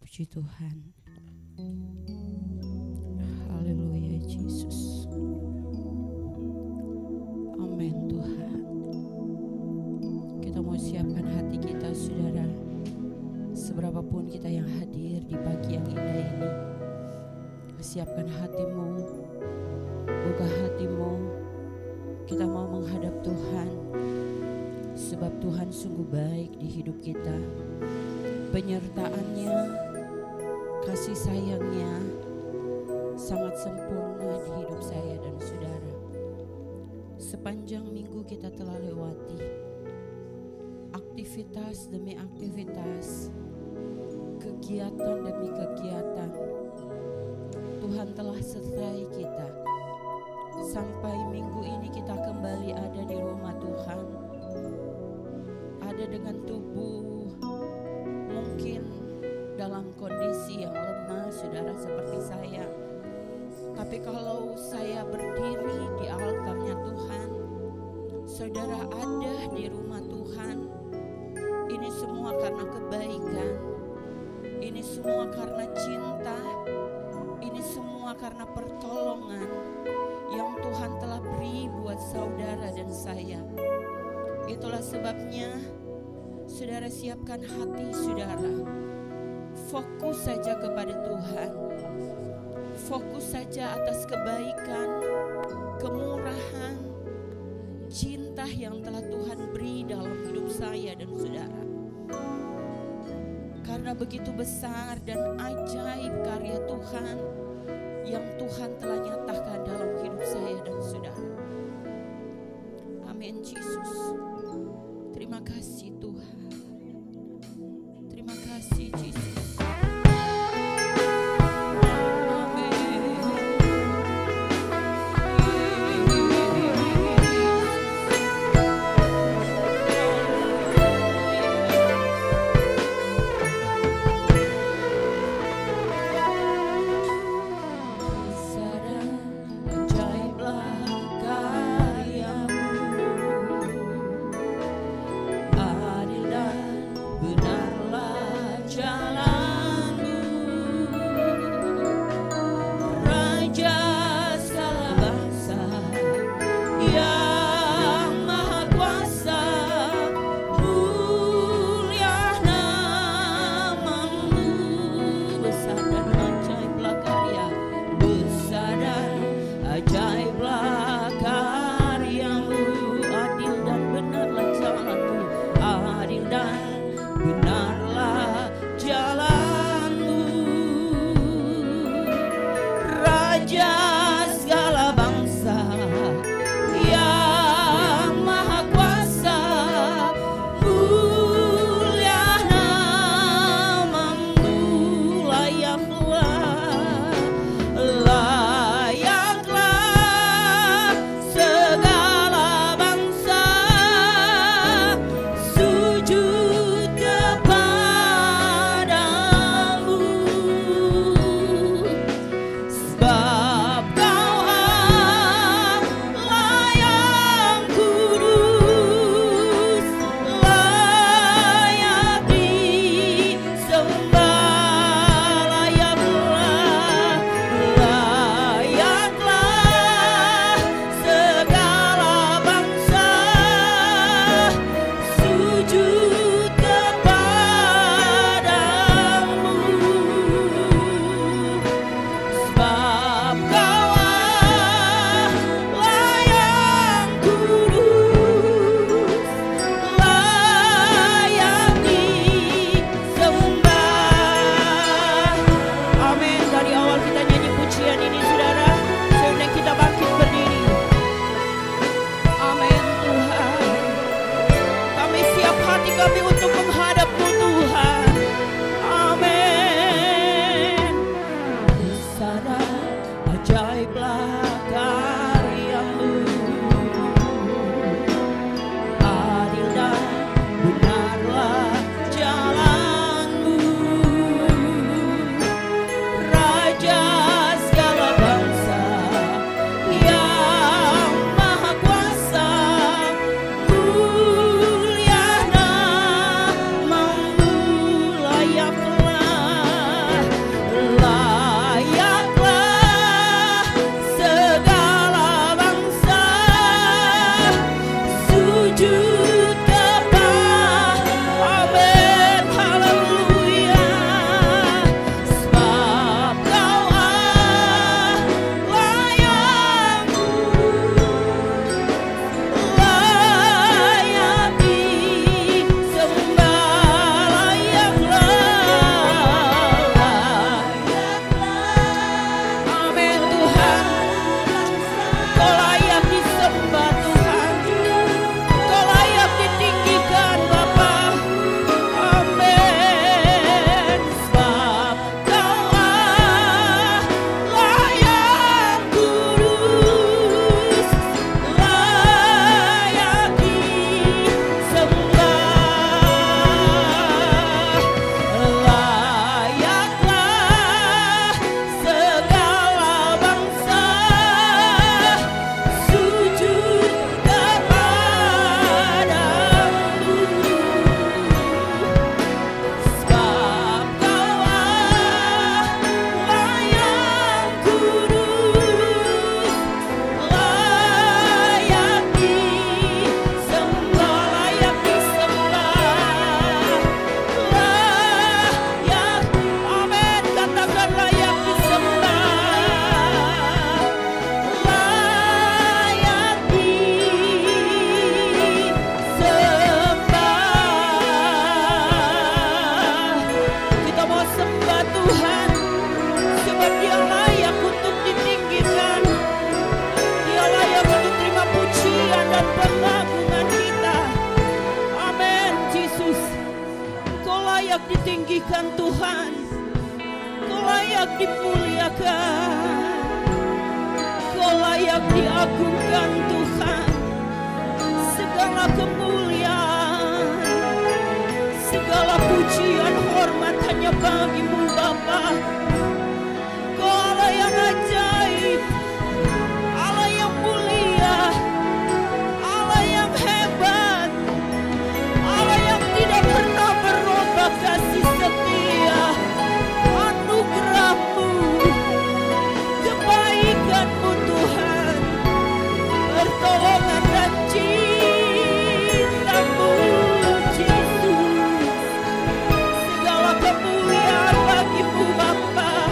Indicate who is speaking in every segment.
Speaker 1: Puji Tuhan. Haleluya Yesus. Amin Tuhan. Kita mau siapkan hati kita saudara. Seberapapun kita yang hadir di pagi yang indah ini. Siapkan hatimu. Buka hatimu. Kita mau menghadap Tuhan. Sebab Tuhan sungguh baik di hidup kita. Penyertaan-Nya, kasih sayang-Nya sangat sempurna di hidup saya dan saudara. Sepanjang minggu kita telah lewati aktivitas demi aktivitas, kegiatan demi kegiatan. Tuhan telah sertai kita. Sampai minggu ini kita kembali ada di rumah Tuhan. Ada dengan tubuh mungkin dalam kondisi yang lemah, saudara, seperti saya. Tapi kalau saya berdiri di altarnya Tuhan, saudara ada di rumah Tuhan, ini semua karena kebaikan, ini semua karena cinta, ini semua karena pertolongan yang Tuhan telah beri buat saudara dan saya. Itulah sebabnya saudara siapkan hati saudara. Fokus saja kepada Tuhan. Fokus saja atas kebaikan, kemurahan, cinta yang telah Tuhan beri dalam hidup saya dan saudara. Karena begitu besar dan ajaib karya Tuhan yang Tuhan telah nyatakan dalam hidup saya dan saudara. Amin Yesus. Terima kasih Tuhan. Terima kasih Yesus. Sadar layak ditinggikan Tuhan, Kau layak dimuliakan, Kau layak diagungkan Tuhan. Segala kemuliaan, segala pujian, hormat hanya bagi-Mu Bapa. Kau Allah yang ajaib, Allah yang mulia, Allah yang hebat, Allah yang tidak pernah berubah kasih setia, anugerah-Mu, kebaikan-Mu Tuhan, pertolongan dan cinta-Mu Yesus. Segala kemuliaan bagi-Mu Bapa.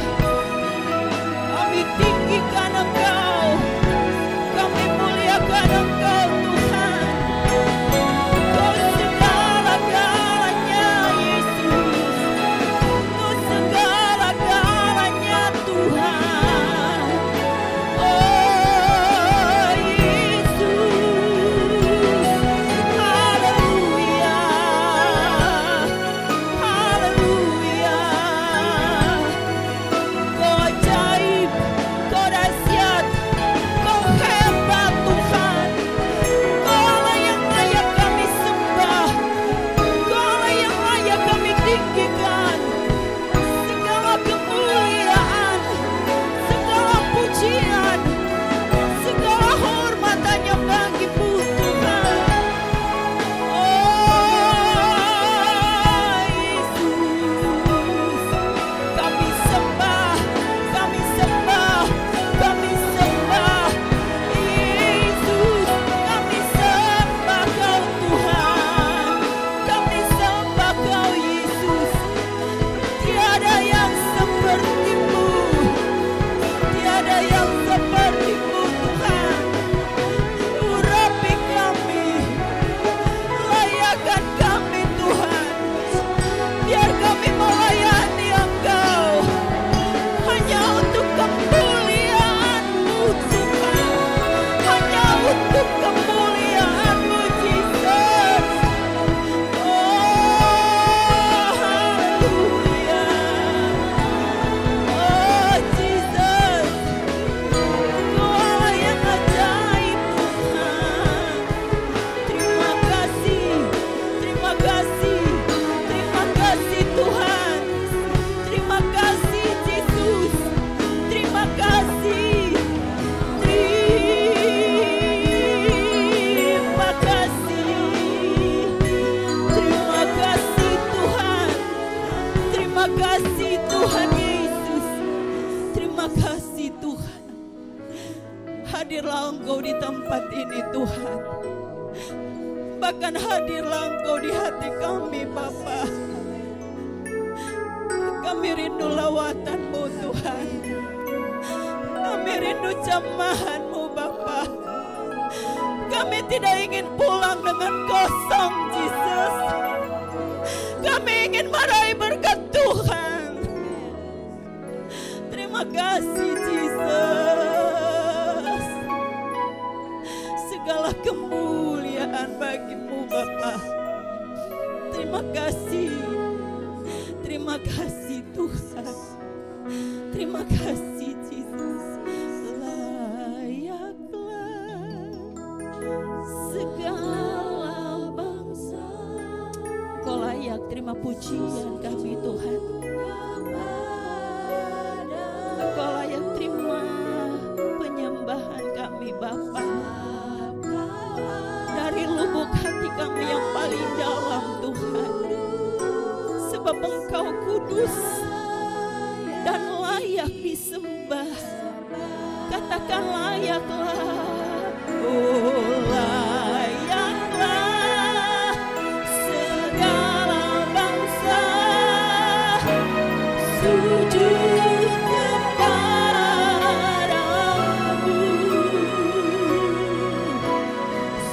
Speaker 1: Kami tinggikan Engkau, kami muliakan Engkau Tuhan. Kau segala-galanya Yesus, Kau segala-galanya Tuhan. Oh Yesus, haleluya, haleluya. Kau ajaib, Kau dahsyat, Kau hebat Tuhan. Kau Allah yang layak kami sembah, Kau Allah yang layak kami tinggikan. Segala kemuliaan, segala pujian, segala hormat hanya bagi-Mu Tuhan. Oh Yesus, kami sembah, kami sembah, kami sembah. Yesus, kami sembah Kau Tuhan, kami sembah Kau Yesus. Tiada yang seperti-Mu, tiada yang seperti-Mu Tuhan. Urapi kami, layakan kami Tuhan. Biar kami melayani Engkau hanya untuk kemuliaan-Mu Tuhan, hanya untuk kemuliaan-Mu Yesus. Oh haleluya, oh Yesus, Kau Allah yang ajaib Tuhan. Terima kasih, terima kasih, terima kasih Tuhan. Terima kasih Yesus, terima kasih, terima kasih, terima kasih Tuhan, terima kasih Tuhan Yesus, terima kasih Tuhan. Hadirlah Engkau di tempat ini Tuhan, bahkan hadirlah Engkau di hati kami Bapa. Kami rindu lawatan-Mu Tuhan, kami rindu jamahan-Mu Bapa. Kami tidak ingin pulang dengan kosong Yesus, kami ingin meraih berkat Tuhan. Terima kasih Yesus, segala kemuliaan bagi-Mu Bapa. Terima kasih, terima kasih Tuhan, terima kasih Yesus. Layaklah segala bangsa, Kau layak terima pujian kami Tuhan. Kau layak terima penyembahan kami Bapa. Dari lubuk hati kami yang paling dalam Tuhan. Sebab Engkau kudus dan layak disembah. Katakan layaklah, oh layaklah segala bangsa sujud kepadamu.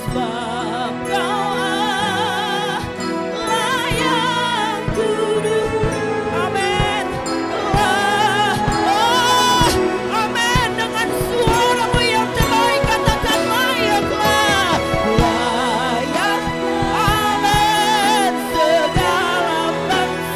Speaker 1: Sebab Kau layak kudus. Amin. Amin. Dengan suara-Mu yang terbaik katakan layaklah, layak. Amin. Segala bangsa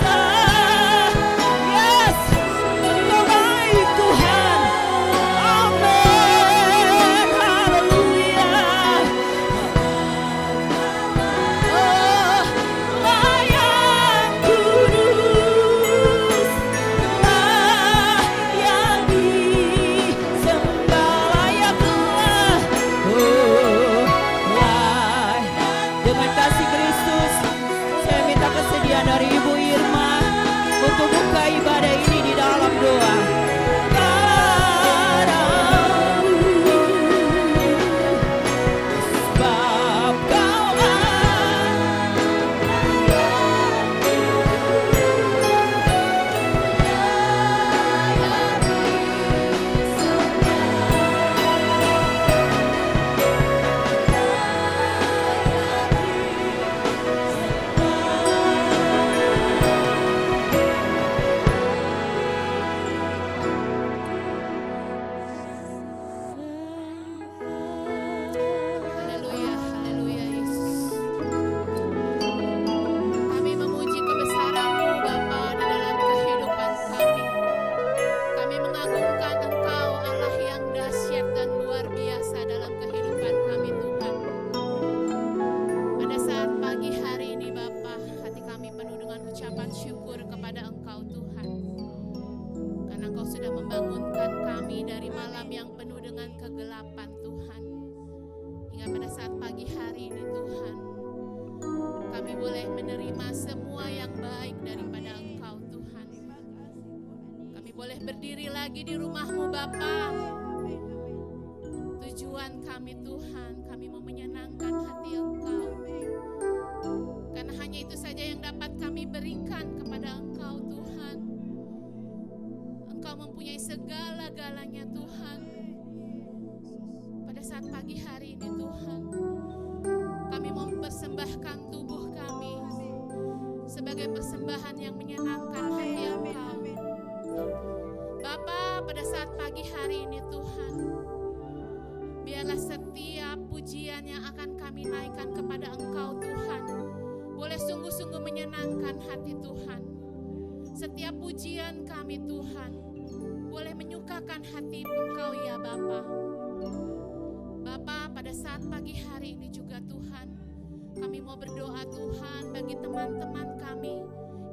Speaker 2: ucapan syukur kepada Engkau Tuhan. Karena Engkau sudah membangunkan kami dari malam yang penuh dengan kegelapan Tuhan. Hingga pada saat pagi hari ini Tuhan, kami boleh menerima semua yang baik daripada Engkau Tuhan. Kami boleh berdiri lagi di rumah-Mu Bapa. Tujuan kami Tuhan, kami mau menyenangkan hati Engkau. Karena hanya itu saja yang dapat kami berikan kepada Engkau Tuhan. Engkau mempunyai segala-galanya Tuhan. Pada saat pagi hari ini Tuhan, kami mau mempersembahkan tubuh kami sebagai persembahan yang menyenangkan hati Engkau. Bapa, pada saat pagi hari ini Tuhan, biarlah setiap pujian yang akan kami naikkan kepada Engkau Tuhan boleh sungguh-sungguh menyenangkan hati Tuhan. Setiap pujian kami Tuhan boleh menyukakan hati Engkau ya Bapa. Bapa, pada saat pagi hari ini juga Tuhan, kami mau berdoa Tuhan bagi teman-teman kami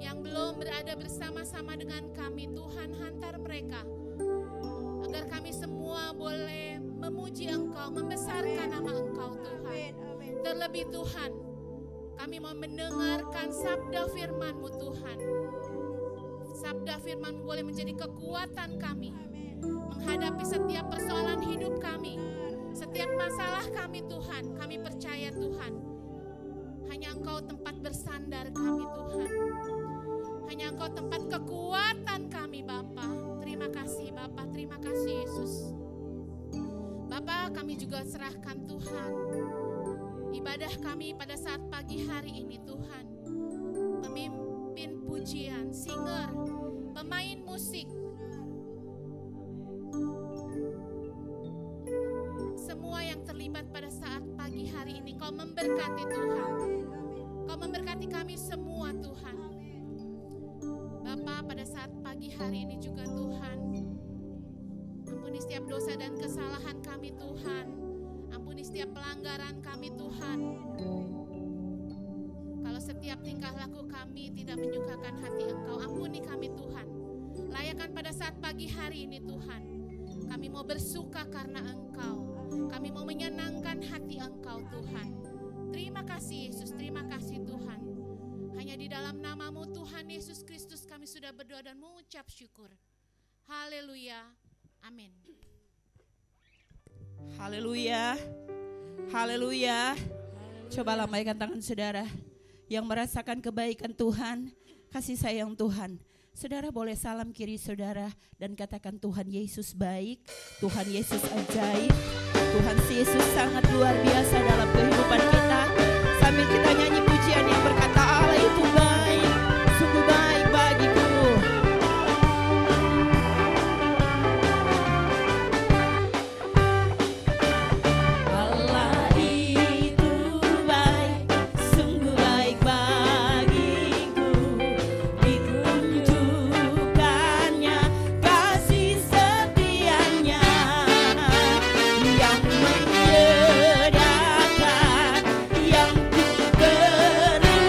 Speaker 2: yang belum berada bersama-sama dengan kami Tuhan, hantar mereka agar kami semua boleh memuji Engkau, membesarkan nama Engkau Tuhan. Terlebih Tuhan, kami mau mendengarkan sabda firman-Mu Tuhan. Sabda firman-Mu boleh menjadi kekuatan kami menghadapi setiap persoalan hidup kami, setiap masalah kami Tuhan. Kami percaya Tuhan, hanya Engkau tempat bersandar kami Tuhan. Hanya Engkau tempat kekuatan kami Bapa. Terima kasih Bapa, terima kasih Yesus. Bapa, kami juga serahkan Tuhan ibadah kami pada saat pagi hari ini Tuhan. Pemimpin pujian, singer, pemain musik, semua yang terlibat pada saat pagi hari ini, Kau memberkati Tuhan. Kau memberkati kami semua Tuhan. Bapa, pada saat pagi hari ini juga Tuhan, ampuni setiap dosa dan kesalahan kami Tuhan. Ampuni setiap pelanggaran kami Tuhan. Kalau setiap tingkah laku kami tidak menyukakan hati Engkau, ampuni kami Tuhan. Layakan pada saat pagi hari ini Tuhan, kami mau bersuka karena Engkau. Kami mau menyenangkan hati Engkau Tuhan. Terima kasih Yesus, terima kasih Tuhan. Hanya di dalam nama-Mu Tuhan Yesus Kristus kami sudah berdoa dan mengucap syukur. Haleluya, amin.
Speaker 1: Haleluya, haleluya. Coba lambaikan tangan saudara yang merasakan kebaikan Tuhan, kasih sayang Tuhan. Saudara boleh salam kiri saudara dan katakan Tuhan Yesus baik, Tuhan Yesus ajaib, Tuhan Yesus sangat luar biasa dalam kehidupan kita. Sambil kita nyanyi pujian yang berkata Allah itu baik, sungguh baik bagiku.
Speaker 3: Yang ku perlukan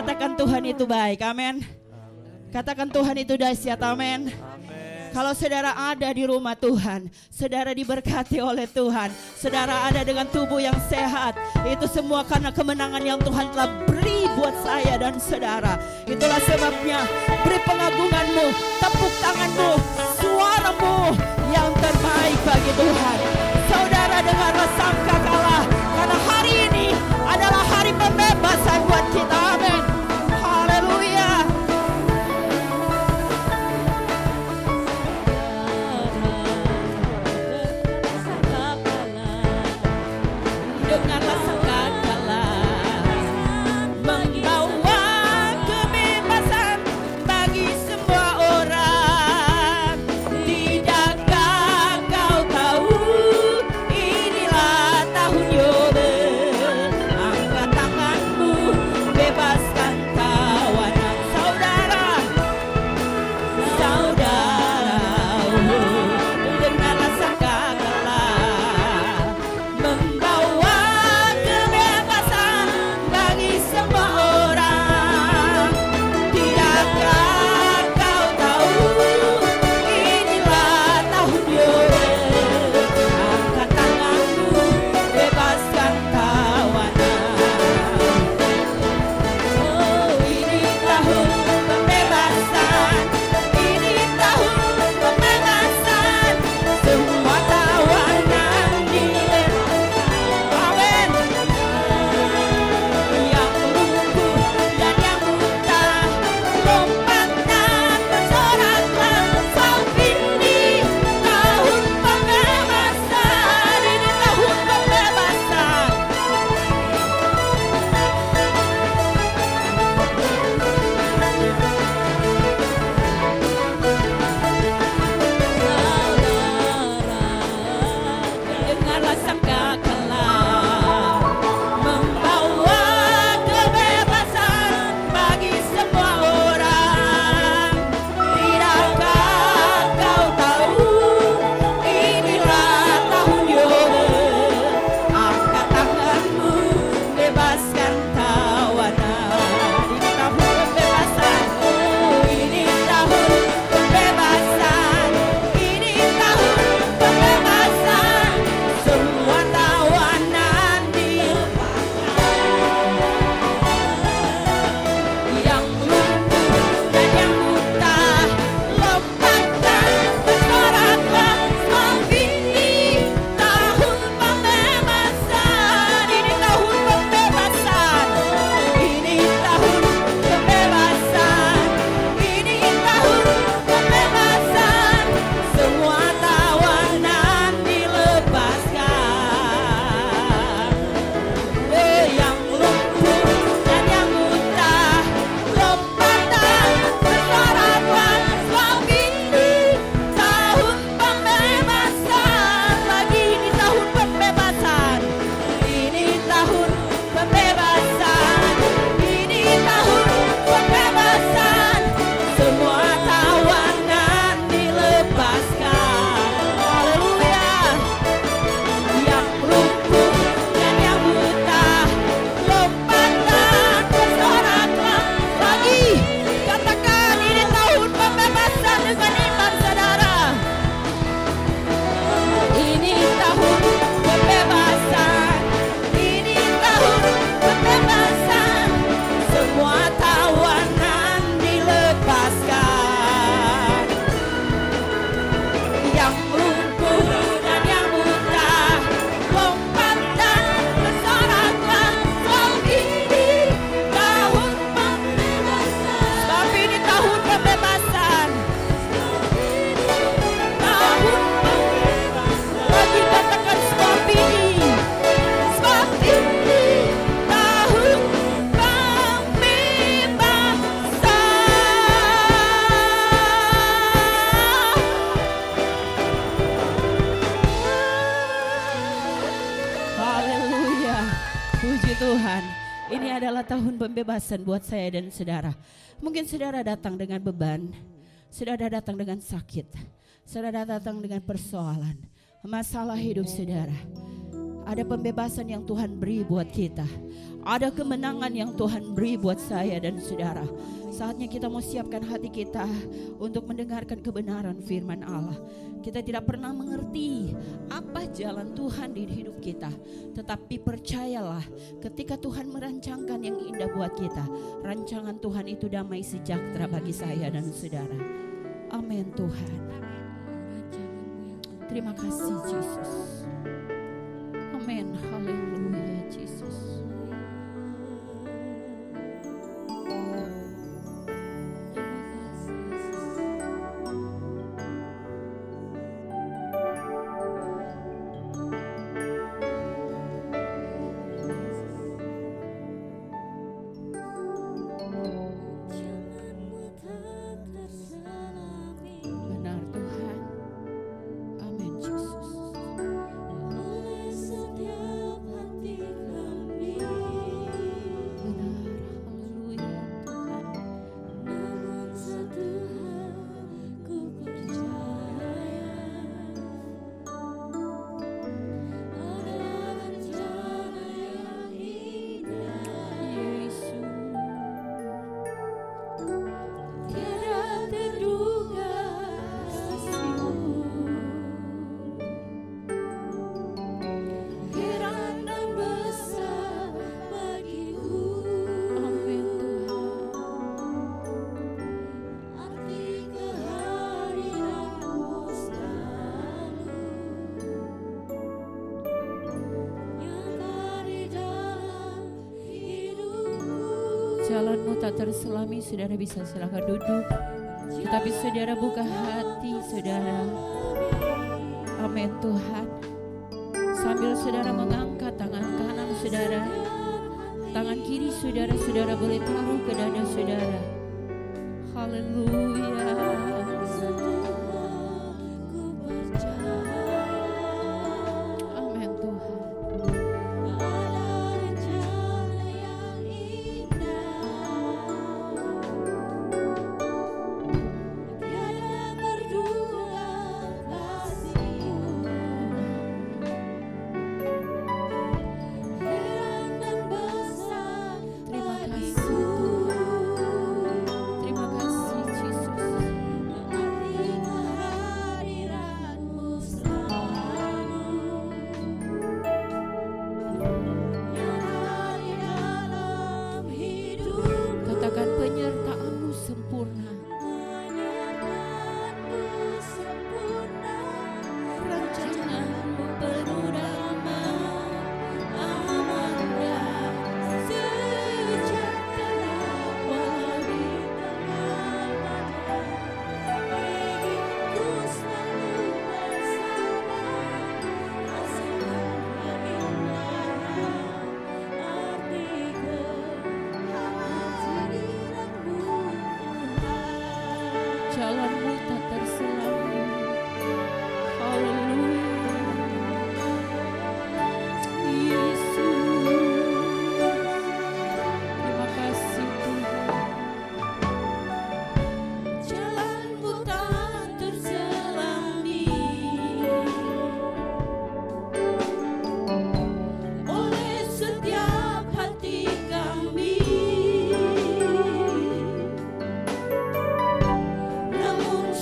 Speaker 1: Katakan Tuhan itu baik, amin. Katakan Tuhan itu dahsyat, amin. Kalau saudara ada di rumah Tuhan, saudara diberkati oleh Tuhan, saudara ada dengan tubuh yang sehat, itu semua karena kemenangan yang Tuhan telah beri buat saya dan saudara. Itulah sebabnya beri pengagunganmu, tepuk tanganmu, suaramu yang terbaik bagi Tuhan. Saudara dengarlah sangkakala, karena hari ini adalah hari pembebasan buat kita, amin. Haleluya. Dengarlah sangkakala membawa kebebasan bagi semua orang. Tidakkah kau tahu inilah tahun Yobel? Angkat tanganmu, bebaskan tawanan. Saudara, dengarlah sangkakala membawa kebebasan bagi semua orang. Tidakkah kau tahu inilah tahun Yobel? Angkat tanganmu, bebaskan tawanan. Oh, ini tahun pembebasan, ini tahun pembebasan. Semua tawanan dilepaskan, amin. Yang lumpuh dan yang buta, lompat dan bersoraklah. Saat ini tahun pembebasan, ini tahun pembebasan. Dengarlah sangkakala membawa kebebasan bagi semua orang. Tidakkah kau tahu inilah tahun Yobel? Angkat tanganmu, bebaskan tawanan. Ini tahun pembebasan. Oh, ini tahun pembebasan. Ini tahun pembebasan. Semua tawanan dilepaskan. Yang lumpuh dan yang buta, lompat dan bersoraklah. Saat ini tahun pembebasan, ini tahun pembebasan. Ini tahun pembebasan, ini tahun pembebasan. Semua tawanan dilepaskan. Yang lumpuh dan yang buta, lompat dan bersoraklah. Saat ini tahun pembebasan, lagi ini tahun pembebasan. Ini tahun pembebasan, ini tahun pembebasan. Semua tawanan dilepaskan. Haleluya. Yang lumpuh dan yang buta, lompat dan bersoraklah. Lagi katakan ini tahun pembebasan dengan iman, saudara. Ini tahun pembebasan, ini tahun pembebasan. Semua tawanan dilepaskan. Yang lumpuh dan yang buta, lompat dan bersoraklah. Saat ini tahun pembebasan. Sebab ini tahun pembebasan. Tahun pembebasan. Lagi katakan sebab ini. Sebab ini tahun pembebasan. Haleluya. Puji Tuhan. Ini adalah tahun pembebasan buat saya dan saudara. Mungkin saudara datang dengan beban, saudara datang dengan sakit, saudara datang dengan persoalan, masalah hidup saudara. Ada pembebasan yang Tuhan beri buat kita. Ada kemenangan yang Tuhan beri buat saya dan saudara. Saatnya kita mau siapkan hati kita untuk mendengarkan kebenaran firman Allah. Kita tidak pernah mengerti apa jalan Tuhan di hidup kita. Tetapi percayalah, ketika Tuhan merancangkan yang indah buat kita, rancangan Tuhan itu damai sejahtera bagi saya dan saudara. Amin Tuhan. Terima kasih Yesus. Amin. Haleluya Yesus. Jalanmu tak terselami, saudara bisa silakan duduk. Tetapi saudara buka hati saudara. Amin Tuhan. Sambil saudara mengangkat tangan kanan saudara, tangan kiri saudara boleh taruh ke dada saudara. Haleluya. Jalanmu tak terselami. Haleluya. Yesus. Terima kasih Tuhan. Jalanmu tak terselami oleh setiap hati kami. Namun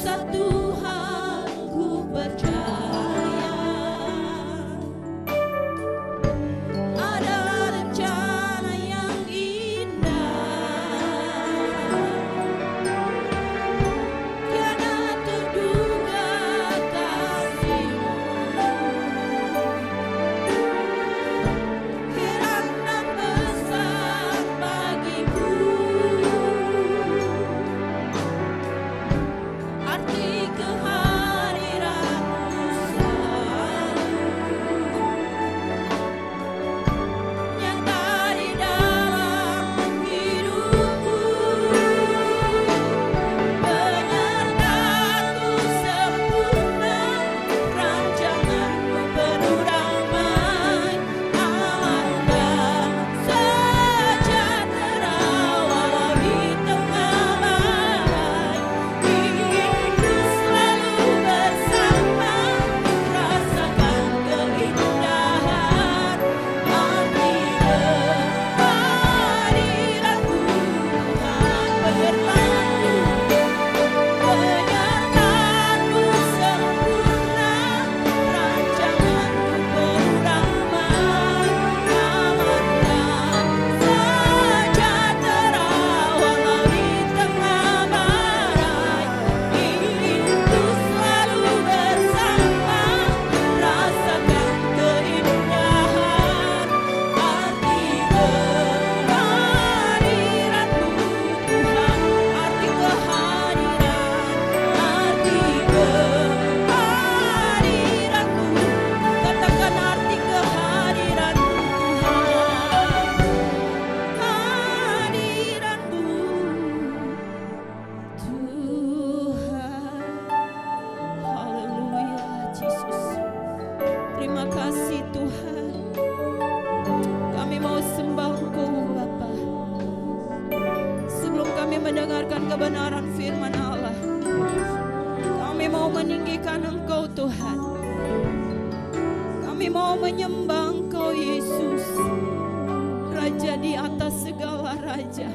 Speaker 1: kebenaran firman Allah. Kami mau meninggikan Engkau Tuhan. Kami mau menyembah Engkau Yesus, Raja di atas segala raja.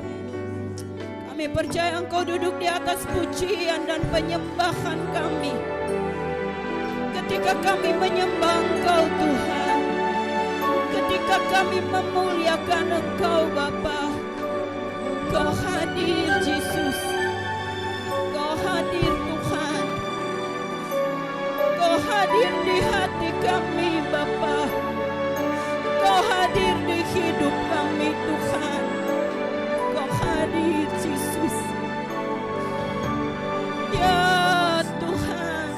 Speaker 1: Kami percaya Engkau duduk di atas pujian dan penyembahan kami. Ketika kami menyembah Engkau Tuhan, ketika kami memuliakan Engkau Bapa, Kau hadir Yesus, Kau hadir Tuhan, Kau hadir di hati kami Bapa, Kau hadir di hidup kami Tuhan, Kau hadir Yesus. Ya Tuhan,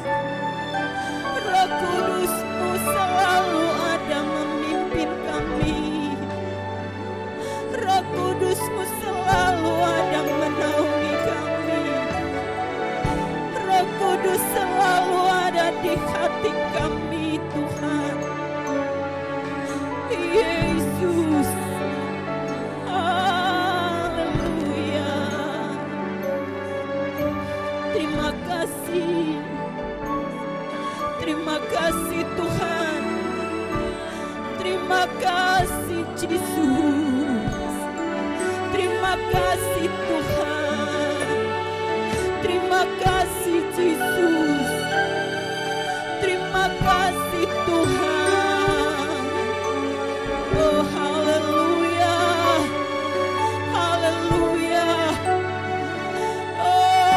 Speaker 1: Roh Kudus-Mu selalu ada memimpin kami. Roh Kudus-Mu selalu ada menaungi kami. Roh Kudus selalu ada di hati kami Tuhan. Yesus, haleluya. Terima kasih. Terima kasih Tuhan. Terima kasih Yesus. Terima kasih Tuhan. Terima kasih Yesus. Terima kasih Tuhan. Oh haleluya. Haleluya. Oh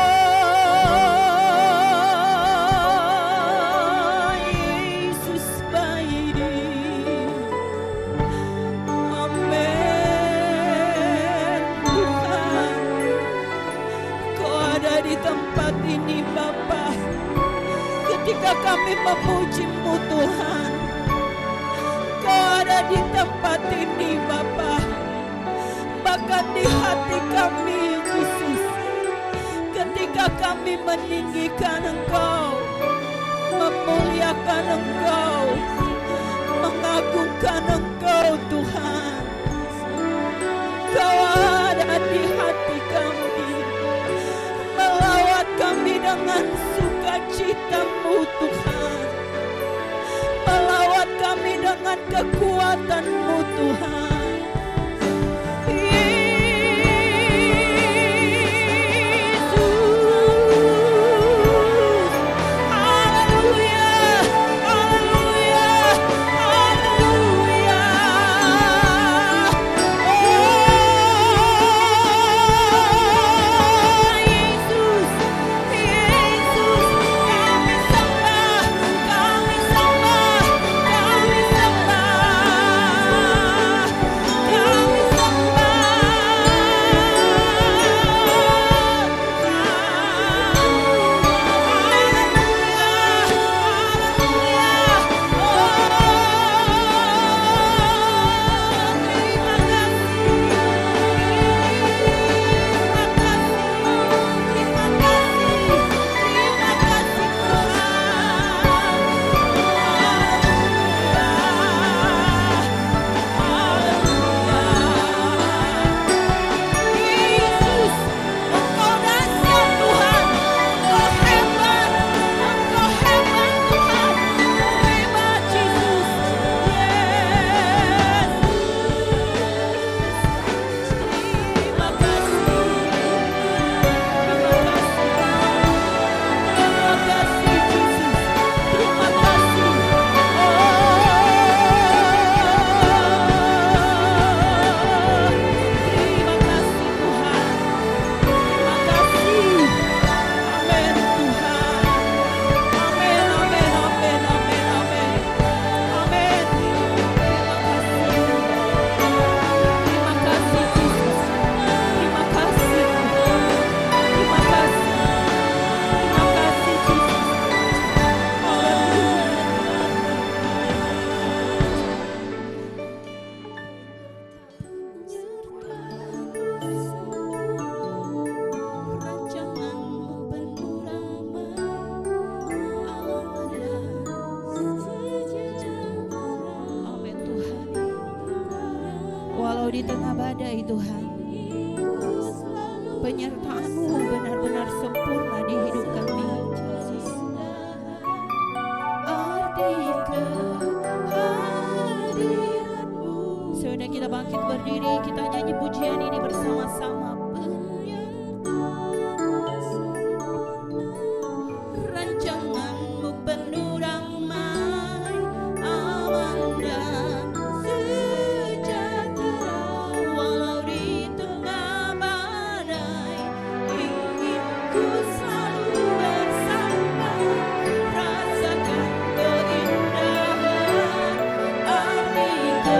Speaker 1: Yesus baik. Amin. Tuhan, Kau ada di tempat ini Bapa. Ketika kami memuji-Mu Tuhan, Kau ada di tempat ini Bapa. Bahkan di hati kami Yesus, ketika kami meninggikan Engkau, memuliakan Engkau, mengagungkan Engkau Tuhan, Kau ada di hati kami, melawat kami dengan sukacita-Mu Tuhan, melawat kami dengan kekuatan-Mu Tuhan. penyertaan-Mu benar-benar sempurna di hidup kami. Arti kehadiran-Mu. Sudah kita bangkit berdiri, kita nyanyi pujian ini bersama-sama. Rancangan-Mu penuh damai, aman dan sejahtera. Walau di tengah badai, ingin ku selalu bersama. Rasakan keindahan arti kehadiran-Mu, Tuhan.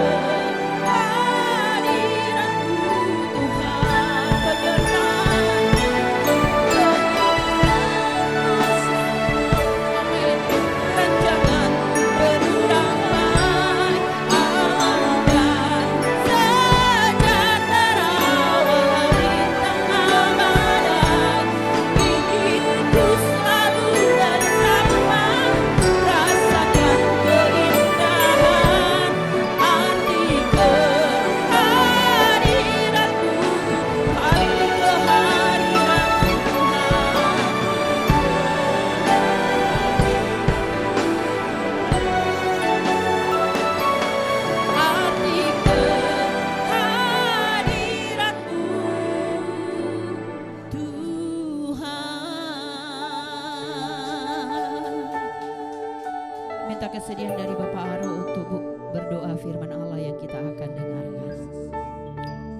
Speaker 1: Kesediaan dari Bapak Aro untuk berdoa firman Allah yang kita akan dengarkan.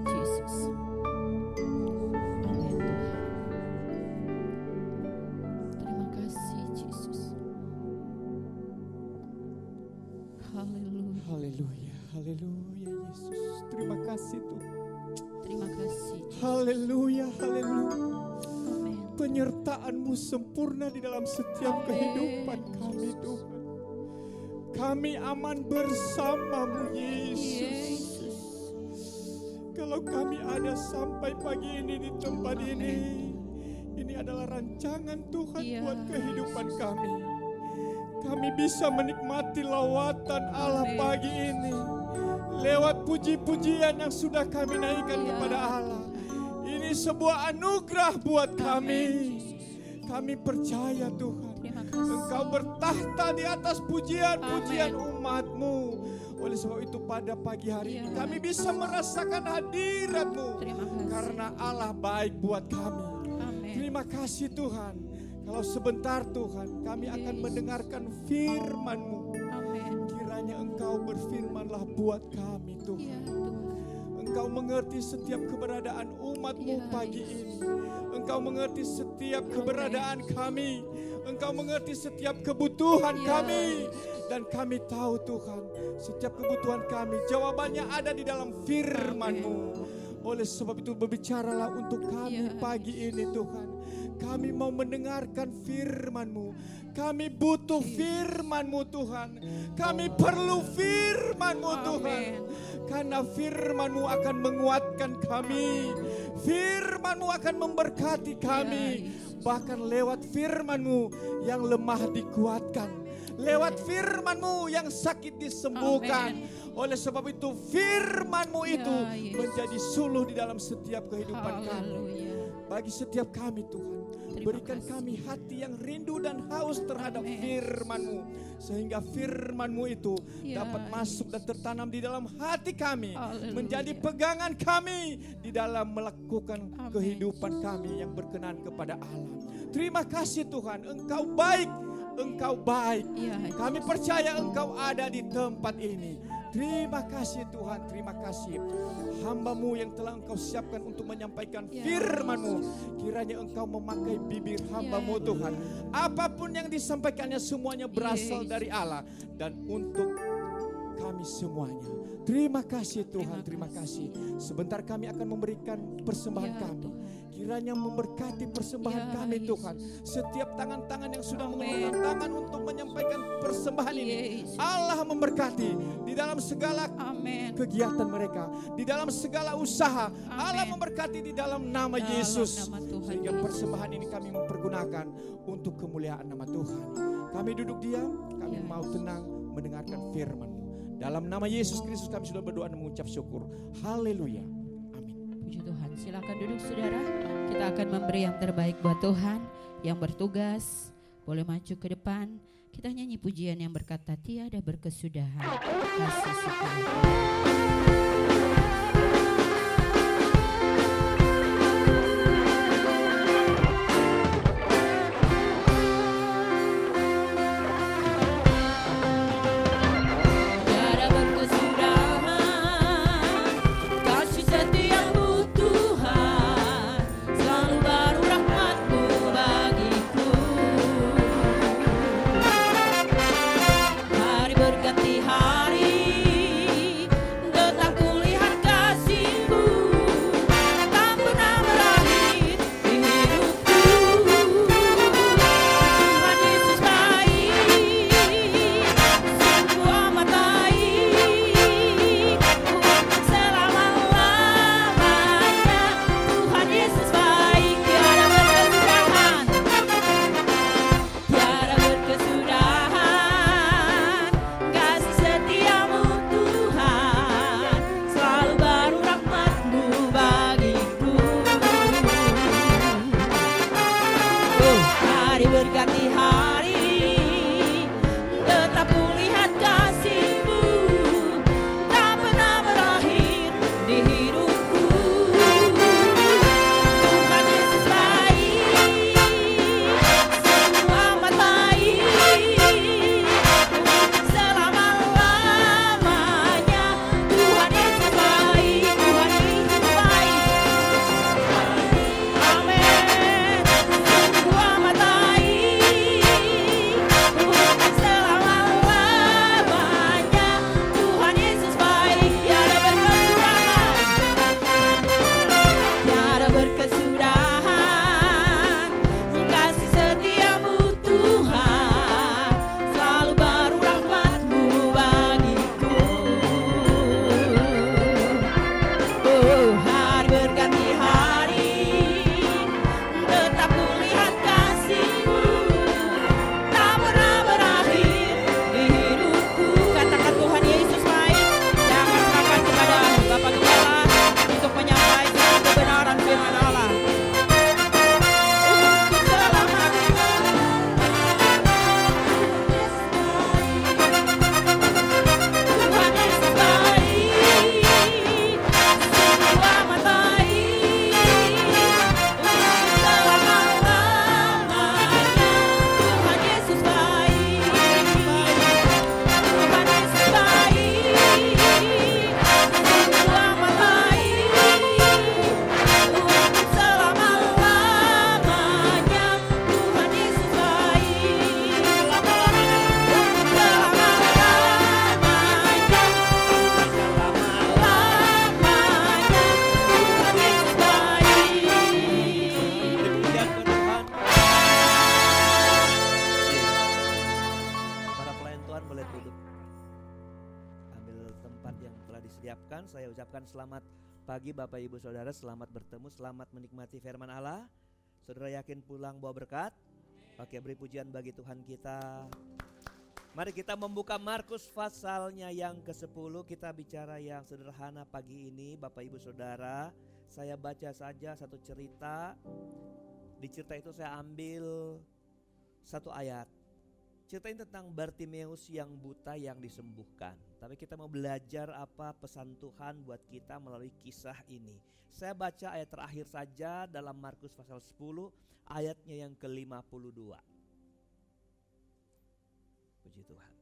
Speaker 1: Yesus. Amin Tuhan. Terima kasih Yesus. Haleluya.
Speaker 3: Haleluya. Haleluya Yesus. Terima kasih Tuhan.
Speaker 1: Terima kasih.
Speaker 3: Haleluya. Haleluya.
Speaker 1: Amin.
Speaker 3: Penyertaan-Mu sempurna di dalam setiap kehidupan kami Tuhan. Kami aman bersama-Mu Yesus. Kalau kami ada sampai pagi ini di tempat ini adalah rancangan Tuhan buat kehidupan kami. Kami bisa menikmati lawatan Allah pagi ini lewat puji-pujian yang sudah kami naikkan kepada Allah. Ini sebuah anugerah buat kami. Kami percaya Tuhan, Engkau bertahta di atas pujian-pujian umat-Mu. Oleh sebab itu pada pagi hari ini kami bisa merasakan hadirat-Mu. Karena Allah baik buat kami. Terima kasih Tuhan. Kalau sebentar Tuhan kami akan mendengarkan firman-Mu. Kiranya Engkau berfirmanlah buat kami Tuhan. Engkau mengerti setiap keberadaan umat-Mu pagi ini. Engkau mengerti setiap keberadaan kami. Engkau mengerti setiap kebutuhan kami. Dan kami tahu Tuhan, setiap kebutuhan kami jawabannya ada di dalam firman-Mu. Oleh sebab itu berbicaralah untuk kami pagi ini Tuhan. Kami mau mendengarkan firman-Mu. Kami butuh firman-Mu Tuhan. Kami perlu firman-Mu Tuhan. Karena firman-Mu akan menguatkan kami. Firman-Mu akan memberkati kami. Bahkan lewat firman-Mu yang lemah dikuatkan. Lewat firman-Mu yang sakit disembuhkan. Oleh sebab itu firman-Mu itu menjadi suluh di dalam setiap kehidupan kami. Bagi setiap kami Tuhan, berikan kami hati yang rindu dan haus terhadap firman-Mu. Sehingga firman-Mu itu dapat masuk dan tertanam di dalam hati kami. Menjadi pegangan kami di dalam melakukan kehidupan kami yang berkenan kepada Allah. Terima kasih Tuhan, Engkau baik. Engkau baik. Kami percaya Engkau ada di tempat ini. Terima kasih Tuhan, terima kasih. Hamba-Mu yang telah Engkau siapkan untuk menyampaikan firman-Mu. Kiranya Engkau memakai bibir hamba-Mu Tuhan. Apapun yang disampaikannya semuanya berasal dari Allah. Dan untuk kami semuanya. Terima kasih Tuhan, terima kasih. Sebentar kami akan memberikan persembahan kami. Kiranya memberkati persembahan kami Tuhan. Setiap tangan-tangan yang sudah mengulurkan tangan untuk menyampaikan persembahan ini, Allah memberkati di dalam segala kegiatan mereka, di dalam segala usaha. Allah memberkati di dalam nama Yesus. Sehingga persembahan ini kami mempergunakan untuk kemuliaan nama Tuhan. Kami duduk diam, kami mau tenang mendengarkan firman-Mu. Dalam nama Yesus Kristus kami sudah berdoa dan mengucap syukur. Haleluya. Amin.
Speaker 1: Puji Tuhan. Silakan duduk saudara. Kita akan memberi yang terbaik buat Tuhan. Yang bertugas boleh maju ke depan. Kita nyanyi pujian yang berkata tiada berkesudahan kasih setia.
Speaker 4: Saya ucapkan selamat pagi Bapak Ibu Saudara, selamat bertemu, selamat menikmati firman Allah. Saudara yakin pulang bawa berkat? Oke, beri pujian bagi Tuhan kita. Mari kita membuka Markus pasalnya yang ke-10. Kita bicara yang sederhana pagi ini Bapak Ibu Saudara. Saya baca saja satu cerita. Di cerita itu saya ambil satu ayat. Cerita ini tentang Bartimeus yang buta yang disembuhkan. Tapi kita mau belajar apa pesan Tuhan buat kita melalui kisah ini. Saya baca ayat terakhir saja dalam Markus pasal 10 ayatnya yang ke-52. Puji Tuhan.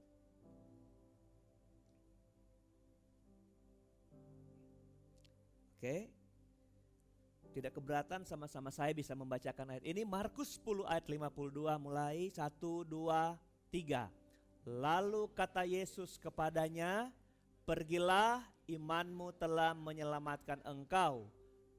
Speaker 4: Oke. Tidak keberatan sama-sama saya bisa membacakan ayat ini. Markus 10 ayat 52 mulai 1, 2, 3. Lalu kata Yesus kepadanya, pergilah, imanmu telah menyelamatkan engkau.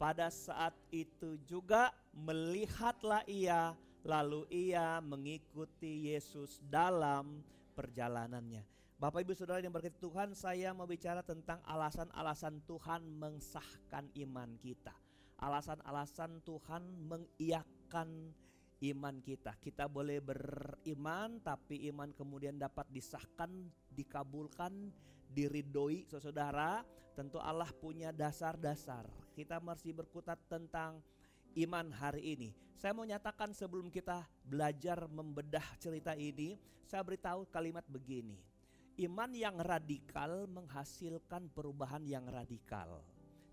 Speaker 4: Pada saat itu juga melihatlah ia, lalu ia mengikuti Yesus dalam perjalanannya. Bapak Ibu Saudara yang berkati Tuhan, saya mau bicara tentang alasan-alasan Tuhan mensahkan iman kita. Alasan-alasan Tuhan mengiyakan iman kita. Kita boleh beriman, tapi iman kemudian dapat disahkan, dikabulkan, diridhoi. Saudara, tentu Allah punya dasar-dasar. kita masih berkutat tentang iman hari ini. Saya mau nyatakan sebelum kita belajar membedah cerita ini, saya beritahu kalimat begini. Iman yang radikal menghasilkan perubahan yang radikal.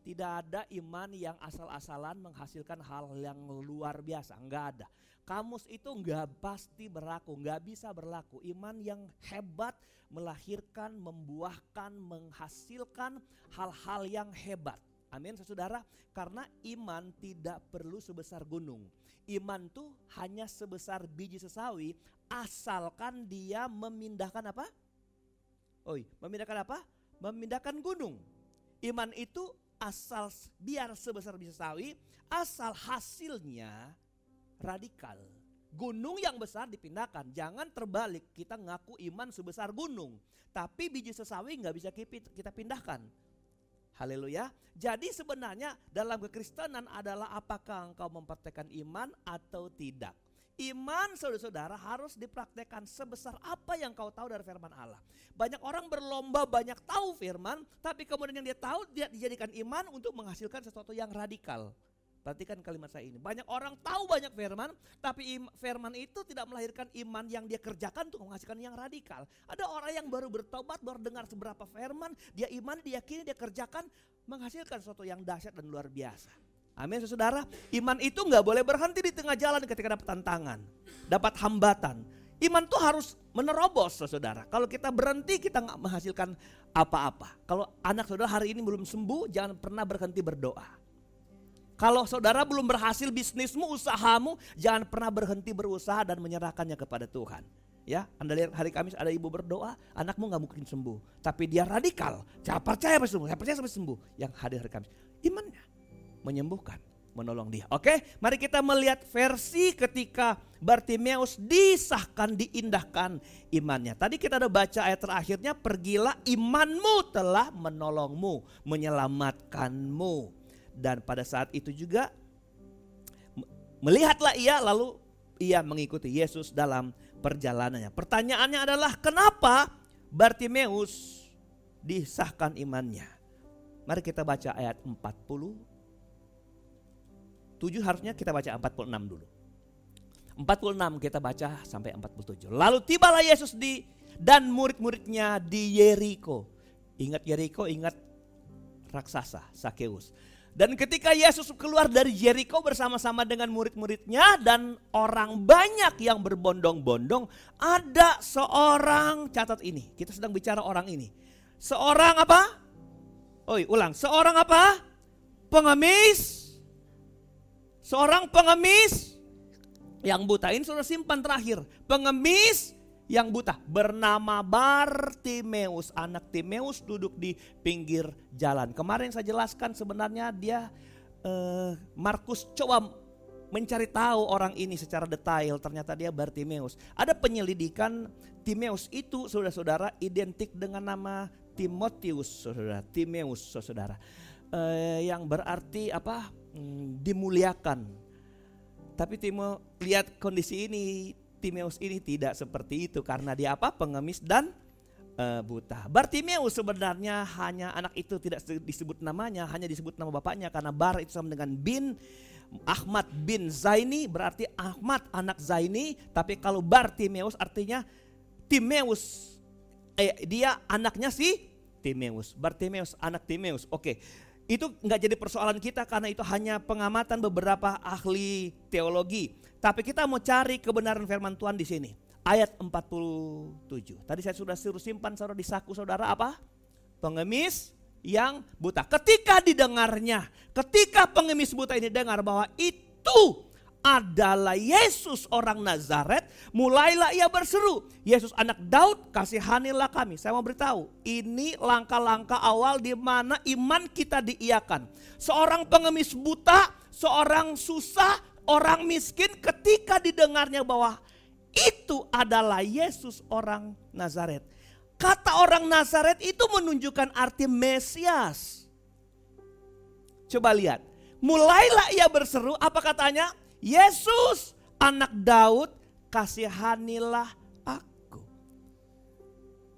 Speaker 4: Tidak ada iman yang asal-asalan menghasilkan hal yang luar biasa, enggak ada. Kamus itu enggak pasti berlaku, enggak bisa berlaku. Iman yang hebat melahirkan, membuahkan, menghasilkan hal-hal yang hebat. Amin saudara, karena iman tidak perlu sebesar gunung. Iman tuh hanya sebesar biji sesawi asalkan dia memindahkan apa? Memindahkan apa? Memindahkan gunung. Iman itu asal biar sebesar biji sesawi, asal hasilnya radikal. Gunung yang besar dipindahkan, jangan terbalik kita ngaku iman sebesar gunung. Tapi biji sesawi gak bisa kita pindahkan. Haleluya. Jadi sebenarnya dalam kekristenan adalah apakah engkau mempraktekkan iman atau tidak. Iman saudara-saudara harus dipraktekkan sebesar apa yang kau tahu dari firman Allah. Banyak orang berlomba banyak tahu firman, tapi kemudian yang dia tahu dia dijadikan iman untuk menghasilkan sesuatu yang radikal. Perhatikan kalimat saya ini. Banyak orang tahu banyak firman, tapi firman itu tidak melahirkan iman yang dia kerjakan untuk menghasilkan yang radikal. Ada orang yang baru bertobat, baru dengar seberapa firman, dia iman, dia yakini, dia kerjakan, menghasilkan sesuatu yang dahsyat dan luar biasa. Amin saudara. Iman itu gak boleh berhenti di tengah jalan ketika dapat tantangan, dapat hambatan. Iman itu harus menerobos saudara. Kalau kita berhenti kita gak menghasilkan apa-apa. Kalau anak saudara hari ini belum sembuh, jangan pernah berhenti berdoa. Kalau saudara belum berhasil bisnismu, usahamu, jangan pernah berhenti berusaha dan menyerahkannya kepada Tuhan. Ya, Anda lihat hari Kamis ada ibu berdoa, anakmu gak mungkin sembuh. Tapi dia radikal, saya percaya sampai sembuh. Yang hadir hari Kamis, imannya menyembuhkan, menolong dia. Oke, mari kita melihat versi ketika Bartimeus disahkan, diindahkan imannya. Tadi kita ada baca ayat terakhirnya, pergilah imanmu telah menolongmu, menyelamatkanmu. Dan pada saat itu juga melihatlah ia, lalu ia mengikuti Yesus dalam perjalanannya. Pertanyaannya adalah kenapa Bartimeus disahkan imannya? Mari kita baca ayat 47, harusnya kita baca 46 dulu. 46 kita baca sampai 47. Lalu tibalah Yesus dan murid-muridnya di Yeriko. Ingat Yeriko, ingat raksasa Sakeus. Dan ketika Yesus keluar dari Yeriko bersama-sama dengan murid-muridnya dan orang banyak yang berbondong-bondong, ada seorang, catat ini, kita sedang bicara orang ini. Seorang apa? Seorang apa? Pengemis. Seorang pengemis yang buta. Ini sudah simpan terakhir. Pengemis yang buta bernama Bartimeus, anak Timeus, duduk di pinggir jalan. Kemarin saya jelaskan sebenarnya dia Markus coba mencari tahu orang ini secara detail, ternyata dia Bartimeus. Ada penyelidikan, Timeus itu saudara-saudara identik dengan nama Timotius, saudara. Timeus, saudara, yang berarti apa? Dimuliakan. Tapi lihat kondisi ini, Timeus ini tidak seperti itu karena dia apa? Pengemis dan buta. Bartimeus sebenarnya hanya anak itu tidak disebut namanya, hanya disebut nama bapaknya karena Bar itu sama dengan bin. Ahmad bin Zaini berarti Ahmad anak Zaini, tapi kalau Bartimeus artinya Timeus. Dia anaknya si Timeus. Bartimeus anak Timeus. Oke. Itu enggak jadi persoalan kita karena itu hanya pengamatan beberapa ahli teologi. Tapi kita mau cari kebenaran firman Tuhan di sini. Ayat 47. Tadi saya sudah suruh simpan saudara di saku saudara apa? Pengemis yang buta. Ketika didengarnya, ketika pengemis buta ini dengar bahwa itu adalah Yesus orang Nazaret, mulailah ia berseru, Yesus anak Daud, kasihanilah kami. Saya mau beritahu, ini langkah-langkah awal di mana iman kita diiakan. Seorang pengemis buta, seorang susah, orang miskin, ketika didengarnya bahwa itu adalah Yesus orang Nazaret. Kata orang Nazaret itu menunjukkan arti Mesias. Coba lihat, mulailah ia berseru, apa katanya? Yesus anak Daud, kasihanilah aku.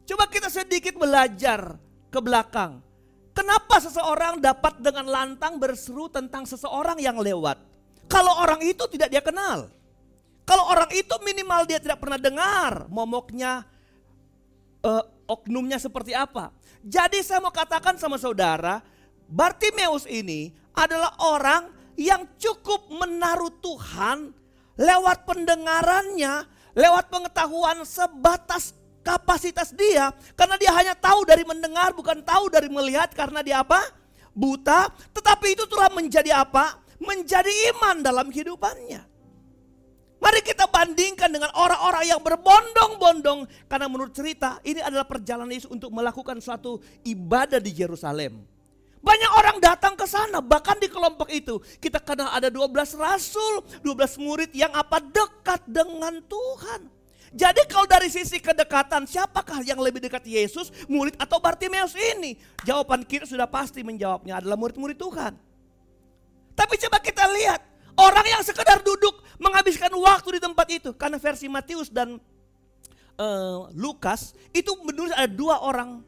Speaker 4: Coba kita sedikit belajar ke belakang. Kenapa seseorang dapat dengan lantang berseru tentang seseorang yang lewat? Kalau orang itu tidak dia kenal. Kalau orang itu minimal dia tidak pernah dengar momoknya, oknumnya seperti apa. Jadi saya mau katakan sama saudara, Bartimeus ini adalah orang yang cukup menaruh Tuhan lewat pendengarannya, lewat pengetahuan sebatas kapasitas dia. Karena dia hanya tahu dari mendengar, bukan tahu dari melihat, karena dia apa? Buta. Tetapi itu telah menjadi apa? Menjadi iman dalam kehidupannya. Mari kita bandingkan dengan orang-orang yang berbondong-bondong. Karena menurut cerita ini adalah perjalanan Yesus untuk melakukan suatu ibadah di Yerusalem. Banyak orang datang ke sana, bahkan di kelompok itu kita kenal ada 12 rasul, 12 murid yang apa? Dekat dengan Tuhan. Jadi kalau dari sisi kedekatan, siapakah yang lebih dekat Yesus, murid atau Bartimeus ini? Jawaban kita sudah pasti menjawabnya adalah murid-murid Tuhan. Tapi coba kita lihat, orang yang sekedar duduk menghabiskan waktu di tempat itu. Karena versi Matius dan Lukas itu menulis ada 2 orang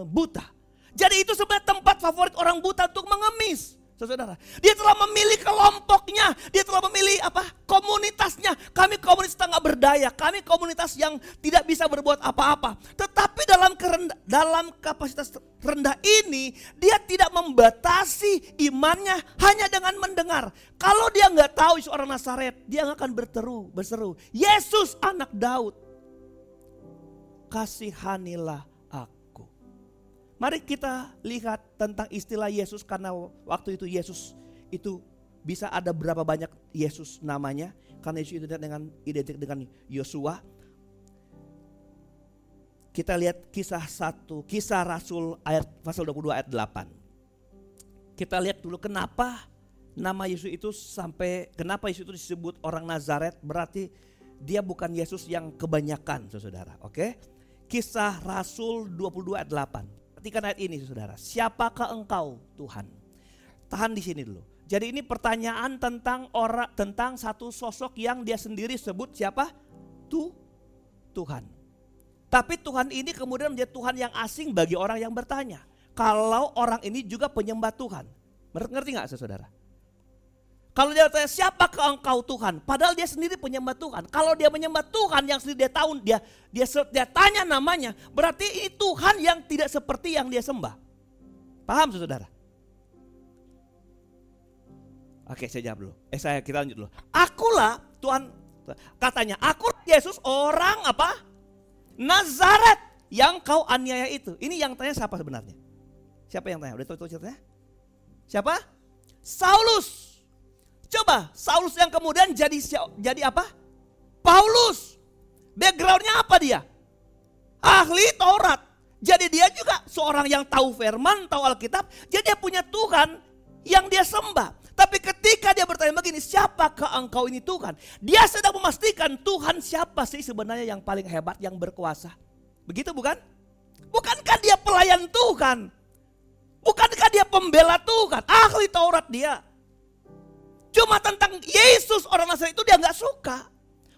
Speaker 4: buta. Jadi itu sebenarnya tempat favorit orang buta untuk mengemis. Saudara, dia telah memilih kelompoknya, dia telah memilih komunitasnya. Kami komunitas tengah berdaya, kami komunitas yang tidak bisa berbuat apa-apa. Tetapi dalam kapasitas rendah ini, dia tidak membatasi imannya hanya dengan mendengar. Kalau dia nggak tahu isu orang Nazaret, dia akan berseru, Yesus anak Daud, kasihanilah. Mari kita lihat tentang istilah Yesus, karena waktu itu Yesus itu bisa ada berapa banyak Yesus namanya. Karena Yesus itu identik dengan Yosua. Kita lihat kisah Rasul pasal 22 ayat 8. Kita lihat dulu kenapa nama Yesus itu kenapa Yesus itu disebut orang Nazaret, berarti dia bukan Yesus yang kebanyakan, saudara. Oke? Kisah Rasul 22 ayat 8. Perhatikan ayat ini, saudara. Siapakah engkau, Tuhan? Tahan di sini dulu. Jadi ini pertanyaan tentang satu sosok yang dia sendiri sebut siapa? Tuhan. Tapi Tuhan ini kemudian menjadi Tuhan yang asing bagi orang yang bertanya. Kalau orang ini juga penyembah Tuhan. Ngerti gak, saudara? Kalau dia bertanya, siapakah engkau, Tuhan? Padahal dia sendiri penyembah Tuhan. Kalau dia menyembah Tuhan yang sendiri dia tahu, dia tanya namanya, berarti ini Tuhan yang tidak seperti yang dia sembah. Paham, saudara? Oke, saya jawab dulu. Kita lanjut dulu. Akulah Tuhan, katanya, aku Yesus orang apa? Nazaret yang kau aniaya itu. Ini yang tanya siapa sebenarnya? Siapa yang tanya? Udah tahu ceritanya? Siapa? Saulus. Coba, Saulus yang kemudian jadi apa? Paulus. Backgroundnya apa dia? Ahli Taurat. Jadi dia juga seorang yang tahu firman, tahu Alkitab. Jadi dia punya Tuhan yang dia sembah. Tapi ketika dia bertanya begini, siapakah engkau ini Tuhan? Dia sedang memastikan Tuhan siapa sih sebenarnya yang paling hebat, yang berkuasa. Begitu bukan? Bukankah dia pelayan Tuhan? Bukankah dia pembela Tuhan? Ahli Taurat dia. Cuma tentang Yesus orang Nazaret itu dia gak suka.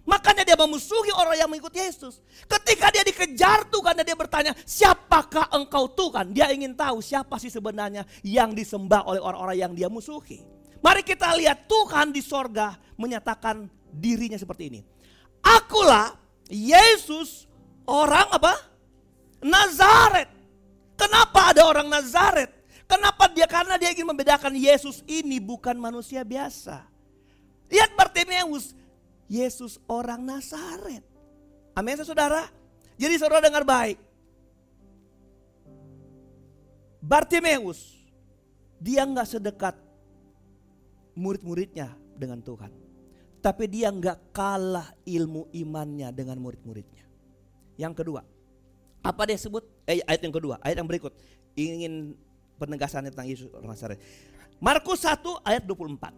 Speaker 4: Makanya dia memusuhi orang yang mengikut Yesus. Ketika dia dikejar Tuhan dan dia bertanya, siapakah engkau Tuhan? Dia ingin tahu siapa sih sebenarnya yang disembah oleh orang-orang yang dia musuhi. Mari kita lihat Tuhan di sorga menyatakan dirinya seperti ini. Akulah Yesus orang apa? Nazaret. Kenapa ada orang Nazaret? Kenapa dia? Karena dia ingin membedakan Yesus ini bukan manusia biasa. Lihat Bartimeus, Yesus orang Nazaret. Amin, saudara. Jadi saudara dengar baik. Bartimeus, dia nggak sedekat murid-muridnya dengan Tuhan. Tapi dia nggak kalah ilmu imannya dengan murid-muridnya. Yang kedua, apa dia sebut? Ayat yang kedua, ayat yang berikut. Ingin penegasannya tentang Yesus orang Nazaret. Markus 1 ayat 24.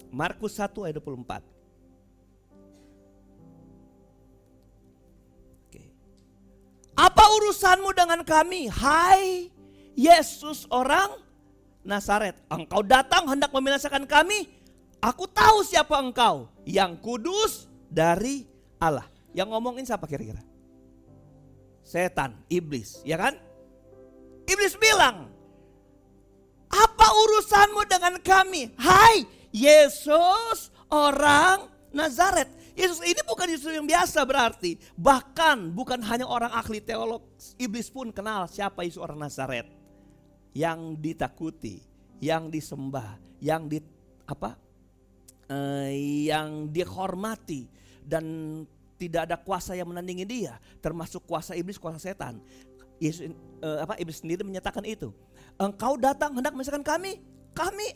Speaker 4: Markus 1 ayat 24. Oke. Apa urusanmu dengan kami, hai Yesus orang Nazaret? Engkau datang hendak membinasakan kami. Aku tahu siapa engkau, yang kudus dari Allah. Yang ngomongin siapa kira-kira? Setan, iblis, ya kan? Iblis bilang, apa urusanmu dengan kami? Hai Yesus orang Nazaret. Yesus ini bukan Yesus yang biasa berarti. Bahkan bukan hanya orang ahli teolog. Iblis pun kenal siapa Yesus orang Nazaret. Yang ditakuti, yang disembah, yang yang dihormati. Dan tidak ada kuasa yang menandingi dia. Termasuk kuasa iblis, kuasa setan. Iblis sendiri menyatakan itu. Engkau datang hendak menyesatkan kami.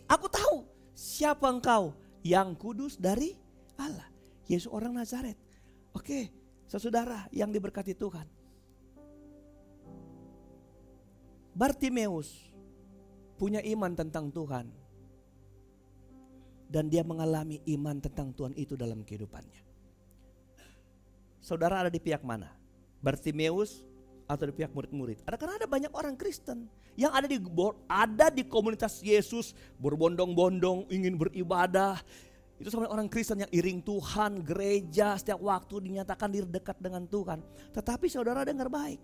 Speaker 4: Aku tahu siapa engkau, yang kudus dari Allah. Yesus orang Nazaret. Oke, saudara yang diberkati Tuhan. Bartimeus punya iman tentang Tuhan. Dan dia mengalami iman tentang Tuhan itu dalam kehidupannya. Saudara ada di pihak mana? Bartimeus atau di pihak murid-murid? Karena ada banyak orang Kristen yang ada di komunitas Yesus, berbondong-bondong ingin beribadah. Itu sama orang Kristen yang iring Tuhan, gereja setiap waktu dinyatakan diri dekat dengan Tuhan. Tetapi saudara dengar baik.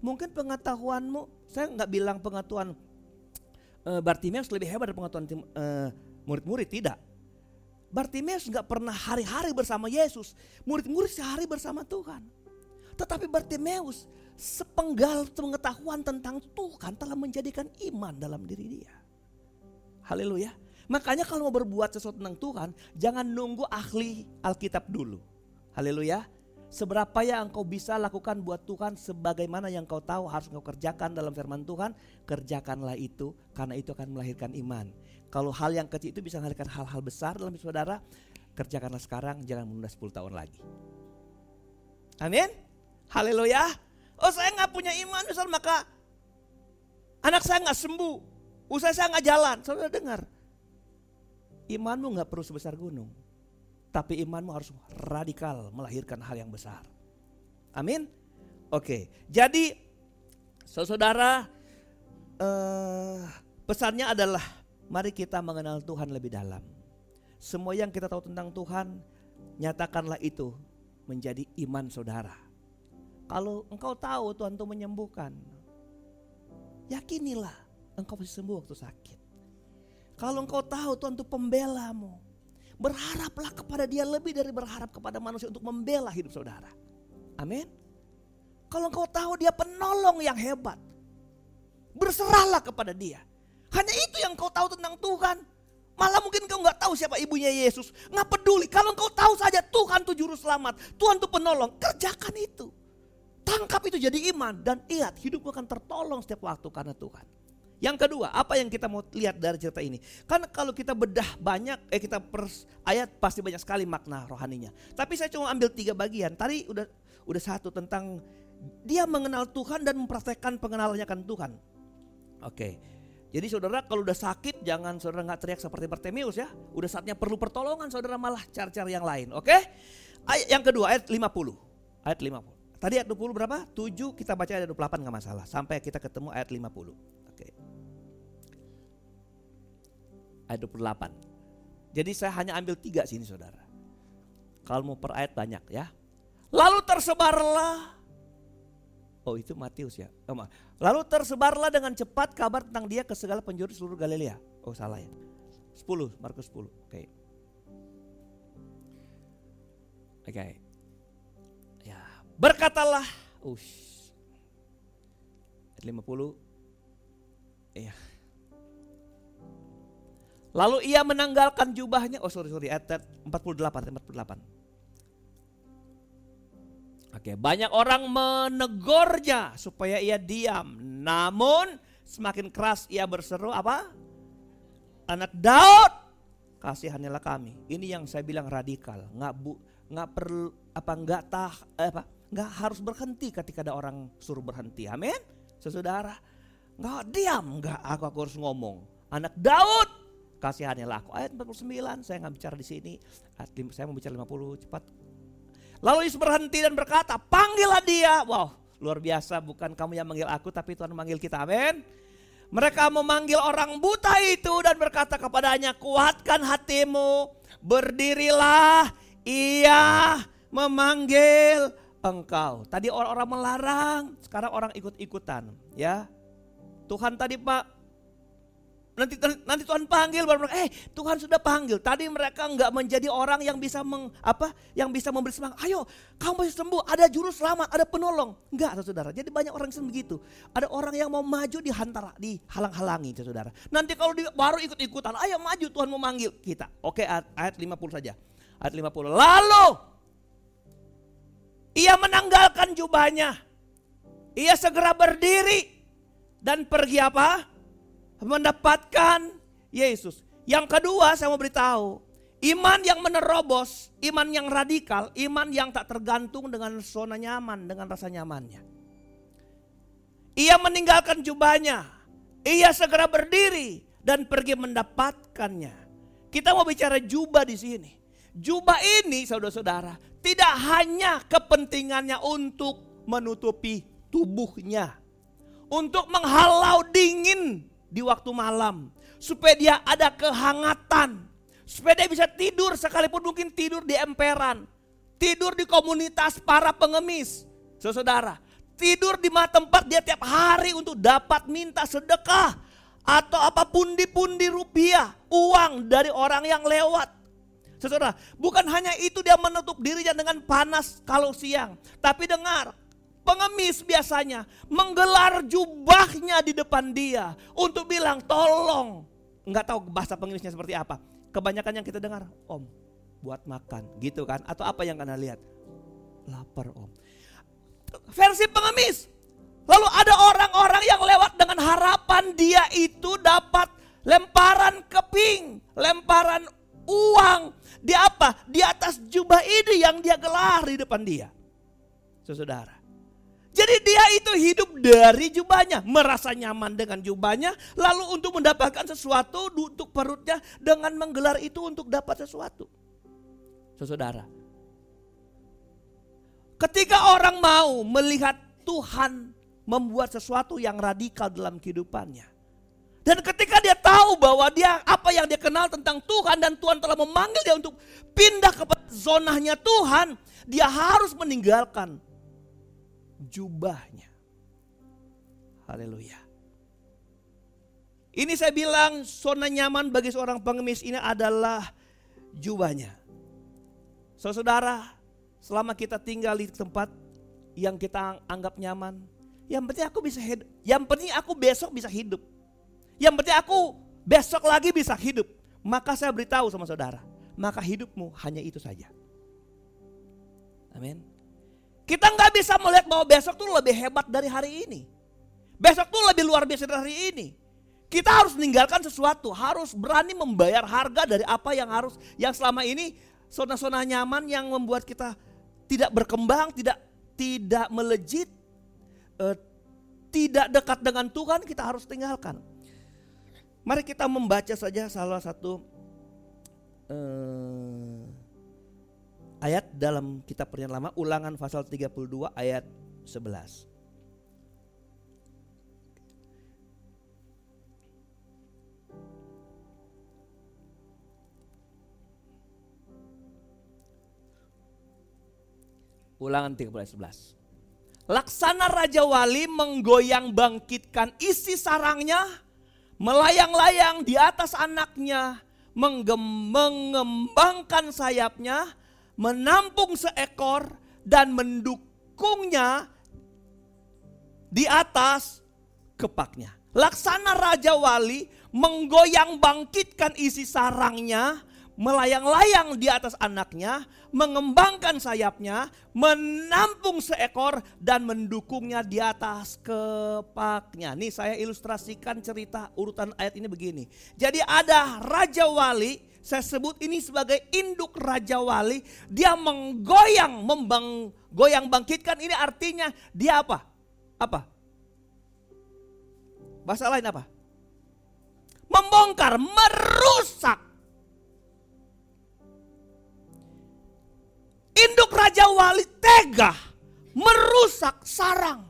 Speaker 4: Mungkin pengetahuanmu, saya nggak bilang pengetahuan Bartimeus lebih hebat dari pengetahuan murid-murid, tidak. Bartimeus nggak pernah hari-hari bersama Yesus. Murid-murid sehari bersama Tuhan. Tetapi Bartimeus sepenggal pengetahuan tentang Tuhan telah menjadikan iman dalam diri dia. Haleluya. Makanya kalau mau berbuat sesuatu tentang Tuhan, jangan nunggu ahli Alkitab dulu. Haleluya. Seberapa yang engkau bisa lakukan buat Tuhan, sebagaimana yang kau tahu harus engkau kerjakan dalam firman Tuhan, kerjakanlah itu, karena itu akan melahirkan iman. Kalau hal yang kecil itu bisa melahirkan hal-hal besar dalam hidup saudara, kerjakanlah sekarang, jangan menunda 10 tahun lagi. Amin. Haleluya. Oh, saya gak punya iman, misal maka anak saya gak sembuh, usaha saya gak jalan. Saudara dengar, imanmu gak perlu sebesar gunung, tapi imanmu harus radikal melahirkan hal yang besar. Amin. Oke, jadi saudara, pesannya adalah mari kita mengenal Tuhan lebih dalam. Semua yang kita tahu tentang Tuhan, nyatakanlah itu menjadi iman saudara. Kalau engkau tahu Tuhan itu menyembuhkan, yakinilah engkau pasti sembuh waktu sakit. Kalau engkau tahu Tuhan itu pembelamu, berharaplah kepada Dia lebih dari berharap kepada manusia untuk membela hidup saudara. Amin. Kalau engkau tahu Dia penolong yang hebat, berserahlah kepada Dia. Hanya itu yang engkau tahu tentang Tuhan. Malah mungkin engkau gak tahu siapa ibunya Yesus, gak peduli. Kalau engkau tahu saja Tuhan itu juru selamat, Tuhan itu penolong, kerjakan itu. Tangkap itu jadi iman, dan ingat hidupmu akan tertolong setiap waktu karena Tuhan. Yang kedua, apa yang kita mau lihat dari cerita ini? Kan kalau kita bedah banyak, kita per ayat pasti banyak sekali makna rohaninya. Tapi saya cuma ambil 3 bagian. Tadi udah satu tentang dia mengenal Tuhan dan mempraktekkan pengenalannya akan Tuhan. Oke. Jadi saudara kalau udah sakit jangan saudara gak teriak seperti Bartimeus ya. Udah saatnya perlu pertolongan, saudara malah cari-cari yang lain. Oke. Ayat yang kedua ayat 50. Ayat 50. Tadi ayat 20 berapa? 7, kita baca ayat 28 gak masalah. Sampai kita ketemu ayat 50. Oke. Ayat 28. Jadi saya hanya ambil 3 sini saudara. Kalau mau per ayat banyak ya. Lalu tersebarlah. Oh itu Matius ya. Lalu tersebarlah dengan cepat kabar tentang dia ke segala penjuru seluruh Galilea. Oh salah ya. 10, Markus 10. Oke. Ya, berkatalah. Ayat 50. Iya. Lalu ia menanggalkan jubahnya. Ayat 48. Oke, banyak orang menegurnya supaya ia diam. Namun semakin keras ia berseru apa? Anak Daud, kasihanilah kami. Ini yang saya bilang radikal. Nggak harus berhenti ketika ada orang suruh berhenti. Amin. Saudara, nggak diam, aku harus ngomong. Anak Daud, kasihanilah aku. Ayat 49, saya nggak bicara di sini. Saya mau bicara 50 cepat. Lalu Yesus berhenti dan berkata, panggillah dia. Wow, luar biasa, bukan kamu yang manggil aku, tapi Tuhan memanggil kita. Amin. Mereka memanggil orang buta itu dan berkata kepadanya, kuatkan hatimu, berdirilah, ia memanggil engkau. Tadi orang-orang melarang, sekarang orang ikut-ikutan, ya. Tuhan tadi Pak, nanti Tuhan panggil, Tuhan sudah panggil. Tadi mereka enggak menjadi orang yang bisa yang bisa memberi semangat. Ayo, kamu bisa sembuh, ada juru selamat, ada penolong. Enggak, saudara. Jadi banyak orang yang begitu. Ada orang yang mau maju dihalang-halangi, saudara. Nanti kalau baru ikut-ikutan, ayo maju, Tuhan mau manggil kita. Oke, ayat 50 saja. Ayat 50. Lalu ia menanggalkan jubahnya. Ia segera berdiri dan pergi apa? Mendapatkan Yesus. Yang kedua saya mau beritahu, iman yang menerobos, iman yang radikal, iman yang tak tergantung dengan zona nyaman, dengan rasa nyamannya. Ia meninggalkan jubahnya, ia segera berdiri dan pergi mendapatkannya. Kita mau bicara jubah di sini. Jubah ini saudara-saudara tidak hanya kepentingannya untuk menutupi tubuhnya, untuk menghalau dingin di waktu malam, supaya dia ada kehangatan, supaya dia bisa tidur sekalipun mungkin tidur di emperan, tidur di komunitas para pengemis, saudara, tidur di tempat dia tiap hari untuk dapat minta sedekah atau apa pundi-pundi rupiah, uang dari orang yang lewat. Saudara, bukan hanya itu dia menutup dirinya dengan panas kalau siang, tapi dengar, pengemis biasanya menggelar jubahnya di depan dia untuk bilang tolong. Enggak tahu bahasa pengemisnya seperti apa. Kebanyakan yang kita dengar, Om buat makan gitu kan. Atau apa yang Anda lihat? Lapar Om. Versi pengemis. Lalu ada orang-orang yang lewat dengan harapan dia itu dapat lemparan keping, lemparan uang. Di apa? Di atas jubah ini yang dia gelar di depan dia. Saudara. Jadi dia itu hidup dari jubahnya, merasa nyaman dengan jubahnya, lalu untuk mendapatkan sesuatu untuk perutnya dengan menggelar itu untuk dapat sesuatu. Saudara, ketika orang mau melihat Tuhan membuat sesuatu yang radikal dalam kehidupannya, dan ketika dia tahu bahwa dia apa yang dia kenal tentang Tuhan dan Tuhan telah memanggil dia untuk pindah ke zonanya Tuhan, dia harus meninggalkan jubahnya. Haleluya. Ini saya bilang zona nyaman bagi seorang pengemis ini adalah jubahnya. Saudara, selama kita tinggal di tempat yang kita anggap nyaman, yang penting aku bisa hidup, yang penting aku besok bisa hidup, yang penting aku besok lagi bisa hidup, maka saya beritahu sama saudara, maka hidupmu hanya itu saja. Amin. Kita nggak bisa melihat bahwa besok tuh lebih hebat dari hari ini. Besok tuh lebih luar biasa dari hari ini. Kita harus meninggalkan sesuatu, harus berani membayar harga dari apa yang selama ini zona-zona nyaman yang membuat kita tidak berkembang, tidak melejit, tidak dekat dengan Tuhan, kita harus tinggalkan. Mari kita membaca saja salah satu ayat dalam kitab Perjanjian Lama, Ulangan pasal 32 ayat 11. Ulangan 32 ayat 11. Laksana Raja Wali menggoyang bangkitkan isi sarangnya, melayang-layang di atas anaknya, mengembangkan sayapnya, menampung seekor dan mendukungnya di atas kepaknya. Laksana Raja Wali menggoyang bangkitkan isi sarangnya, melayang-layang di atas anaknya, mengembangkan sayapnya, menampung seekor dan mendukungnya di atas kepaknya. Nih saya ilustrasikan cerita urutan ayat ini begini. Jadi ada Raja Wali, saya sebut ini sebagai induk Raja Wali. Dia menggoyang, goyang bangkitkan, ini artinya dia apa? Apa? Bahasa lain apa? Membongkar, merusak. Induk Raja Wali tega merusak sarang.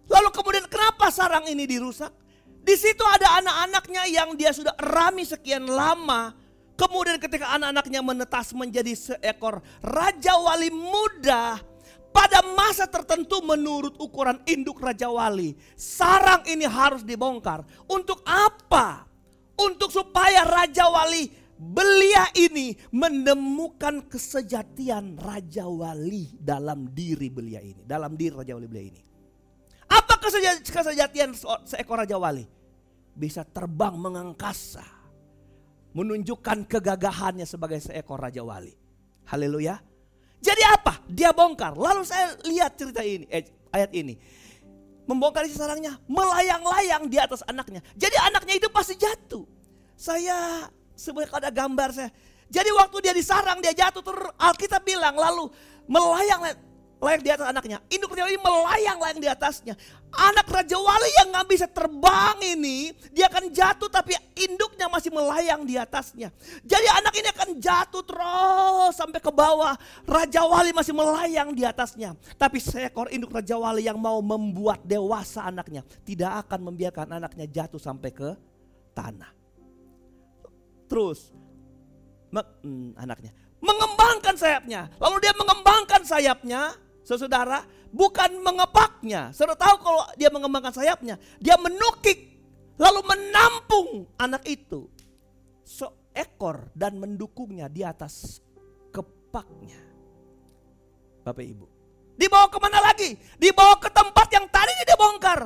Speaker 4: Lalu kemudian kenapa sarang ini dirusak? Di situ ada anak-anaknya yang dia sudah erami sekian lama. Kemudian ketika anak-anaknya menetas menjadi seekor Raja Wali muda, pada masa tertentu menurut ukuran induk Raja Wali, sarang ini harus dibongkar. Untuk apa? Untuk supaya Raja Wali belia ini menemukan kesejatian Raja Wali dalam diri belia ini. Dalam diri Raja Wali belia ini. Apa kesejatian seekor Raja Wali? Bisa terbang mengangkasa. Menunjukkan kegagahannya sebagai seekor Raja Wali. Haleluya. Jadi apa? Dia bongkar. Lalu saya lihat cerita ini, ayat ini. Membongkar isi sarangnya, melayang-layang di atas anaknya. Jadi anaknya itu pasti jatuh. Saya sebenarnya ada gambar saya. Jadi waktu dia disarang, dia jatuh, Alkitab bilang lalu melayang di atas anaknya. Induk Raja Wali melayang-layang di atasnya. Anak Raja Wali yang gak bisa terbang ini, dia akan jatuh tapi induknya masih melayang di atasnya. Jadi anak ini akan jatuh terus sampai ke bawah. Raja Wali masih melayang di atasnya. Tapi seekor induk Raja Wali yang mau membuat dewasa anaknya, tidak akan membiarkan anaknya jatuh sampai ke tanah. Terus anaknya mengembangkan sayapnya. Lalu dia mengembangkan sayapnya, saudara, bukan mengepaknya. Saudara tahu kalau dia mengembangkan sayapnya, dia menukik lalu menampung anak itu seekor dan mendukungnya di atas kepaknya. Bapak Ibu, dibawa kemana lagi? Dibawa ke tempat yang tadi dia bongkar.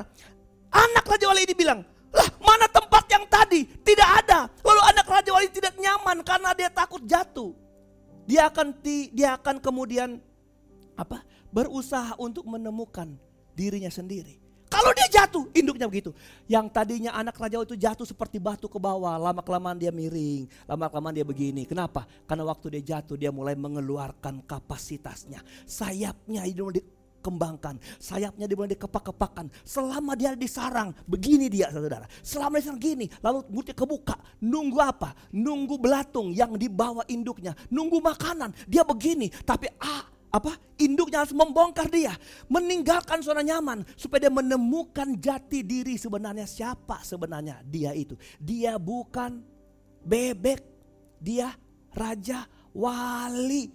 Speaker 4: Anak Raja Wali ini bilang, lah mana tempat yang tadi? Tidak ada. Lalu anak Raja Wali tidak nyaman karena dia takut jatuh. Dia akan kemudian berusaha untuk menemukan dirinya sendiri. Kalau dia jatuh, induknya begitu. Yang tadinya anak Raja Wali itu jatuh seperti batu ke bawah, lama-kelamaan dia miring, lama-kelamaan dia begini. Kenapa? Karena waktu dia jatuh dia mulai mengeluarkan kapasitasnya. Sayapnya dikembangkan, sayapnya dimulai dikepak-kepakan. Selama dia disarang, begini dia saudara. Selama dia disarang gini, lalu mulutnya kebuka. Nunggu apa? Nunggu belatung yang dibawa induknya. Nunggu makanan, dia begini. Tapi induknya harus membongkar dia, meninggalkan zona nyaman supaya dia menemukan jati diri sebenarnya. Siapa sebenarnya dia itu? Dia bukan bebek, dia Raja Wali.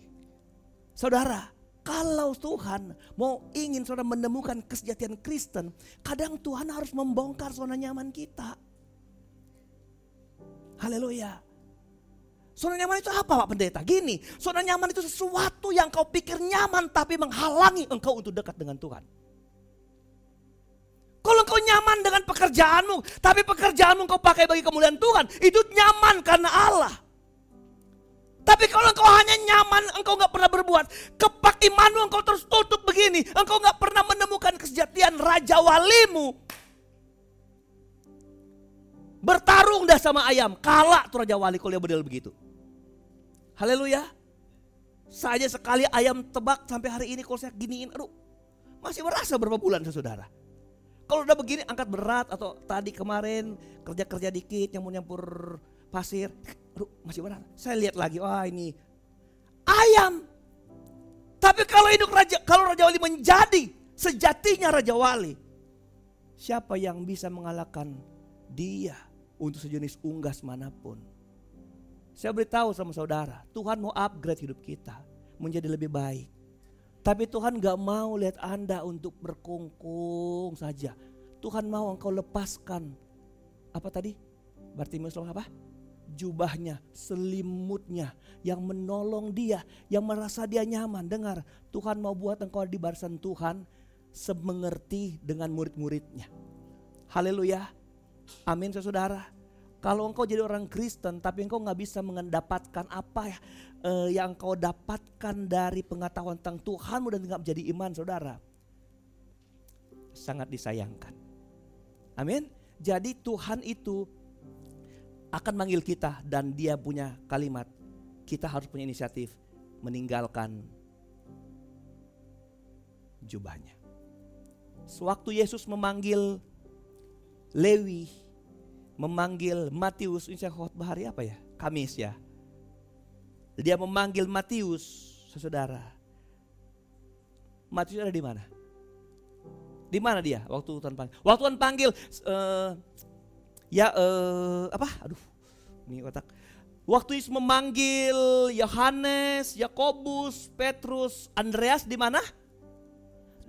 Speaker 4: Saudara, kalau Tuhan mau ingin saudara menemukan kesejatian Kristen, kadang Tuhan harus membongkar zona nyaman kita. Haleluya. Zona nyaman itu apa Pak Pendeta? Gini, zona nyaman itu sesuatu yang kau pikir nyaman tapi menghalangi engkau untuk dekat dengan Tuhan. Kalau engkau nyaman dengan pekerjaanmu, tapi pekerjaanmu engkau pakai bagi kemuliaan Tuhan, itu nyaman karena Allah. Tapi kalau engkau hanya nyaman, engkau gak pernah berbuat, kepak imanmu engkau terus tutup begini, engkau gak pernah menemukan kesejatian Raja Walimu. Bertarung dah sama ayam, kalah tuh Raja Wali kalau dia model begitu. Haleluya. Saja sekali ayam tebak sampai hari ini kalau saya giniin, masih merasa berapa bulan saudara. Kalau udah begini angkat berat atau tadi kemarin kerja-kerja dikit nyampur pasir, masih berat. Saya lihat lagi, wah ini ayam. Tapi kalau Raja Wali menjadi sejatinya Raja Wali, siapa yang bisa mengalahkan dia untuk sejenis unggas manapun? Saya beritahu sama saudara, Tuhan mau upgrade hidup kita menjadi lebih baik. Tapi Tuhan gak mau lihat Anda untuk berkungkung saja. Tuhan mau engkau lepaskan Bartimeus apa? Jubahnya, selimutnya yang menolong dia, yang merasa dia nyaman. Dengar, Tuhan mau buat engkau di barisan Tuhan semengerti dengan murid-muridnya. Haleluya. Amin saudara. Kalau engkau jadi orang Kristen tapi engkau gak bisa mendapatkan apa yang engkau dapatkan dari pengetahuan tentang Tuhanmu dan gak menjadi iman saudara, sangat disayangkan. Amin. Jadi Tuhan itu akan manggil kita dan dia punya kalimat, kita harus punya inisiatif meninggalkan jubahnya. Sewaktu Yesus memanggil Lewi, memanggil Matius, ini saya khotbah hari apa ya? Kamis ya. Dia memanggil Matius, saudara. Matius ada di mana? Di mana dia waktu Tuhan panggil? Waktu Tuhan panggil ini otak. Waktu Yesus memanggil Yohanes, Yakobus, Petrus, Andreas di mana?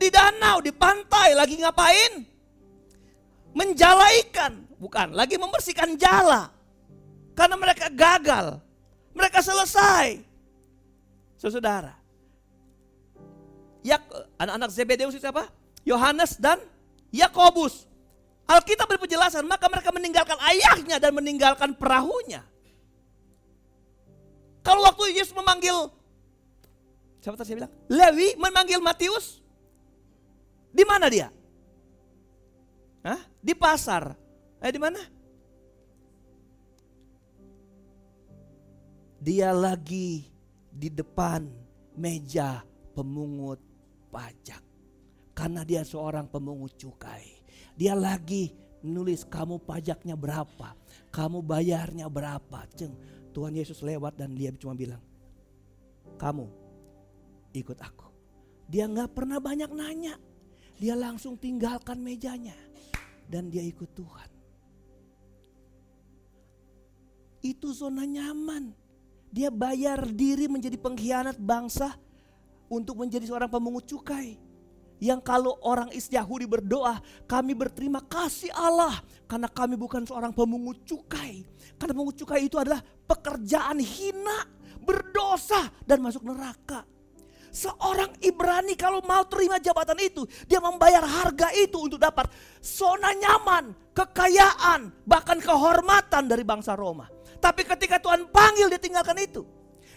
Speaker 4: di danau, di pantai, lagi ngapain? Menjala ikan, bukan, lagi membersihkan jala. Karena mereka gagal, mereka selesai. Saudara, anak-anak Zebedeus itu siapa? Yohanes dan Yakobus. Alkitab beri penjelasan, maka mereka meninggalkan ayahnya dan meninggalkan perahunya. Kalau waktu Yesus memanggil, siapa tadi saya bilang? Lewi memanggil Matius, di mana dia? Hah? Di pasar. Di mana? Dia lagi di depan meja pemungut pajak. Karena dia seorang pemungut cukai. Dia lagi nulis, kamu pajaknya berapa? Kamu bayarnya berapa? Tuhan Yesus lewat dan dia cuma bilang, kamu ikut aku. Dia gak pernah banyak nanya. Dia langsung tinggalkan mejanya. Dan dia ikut Tuhan. Itu zona nyaman. Dia bayar diri menjadi pengkhianat bangsa untuk menjadi seorang pemungut cukai. Yang kalau orang Yahudi berdoa, kami berterima kasih Allah karena kami bukan seorang pemungut cukai. Karena pemungut cukai itu adalah pekerjaan hina, berdosa dan masuk neraka. Seorang Ibrani kalau mau terima jabatan itu, dia membayar harga itu untuk dapat zona nyaman, kekayaan, bahkan kehormatan dari bangsa Roma. Tapi ketika Tuhan panggil, dia tinggalkan itu.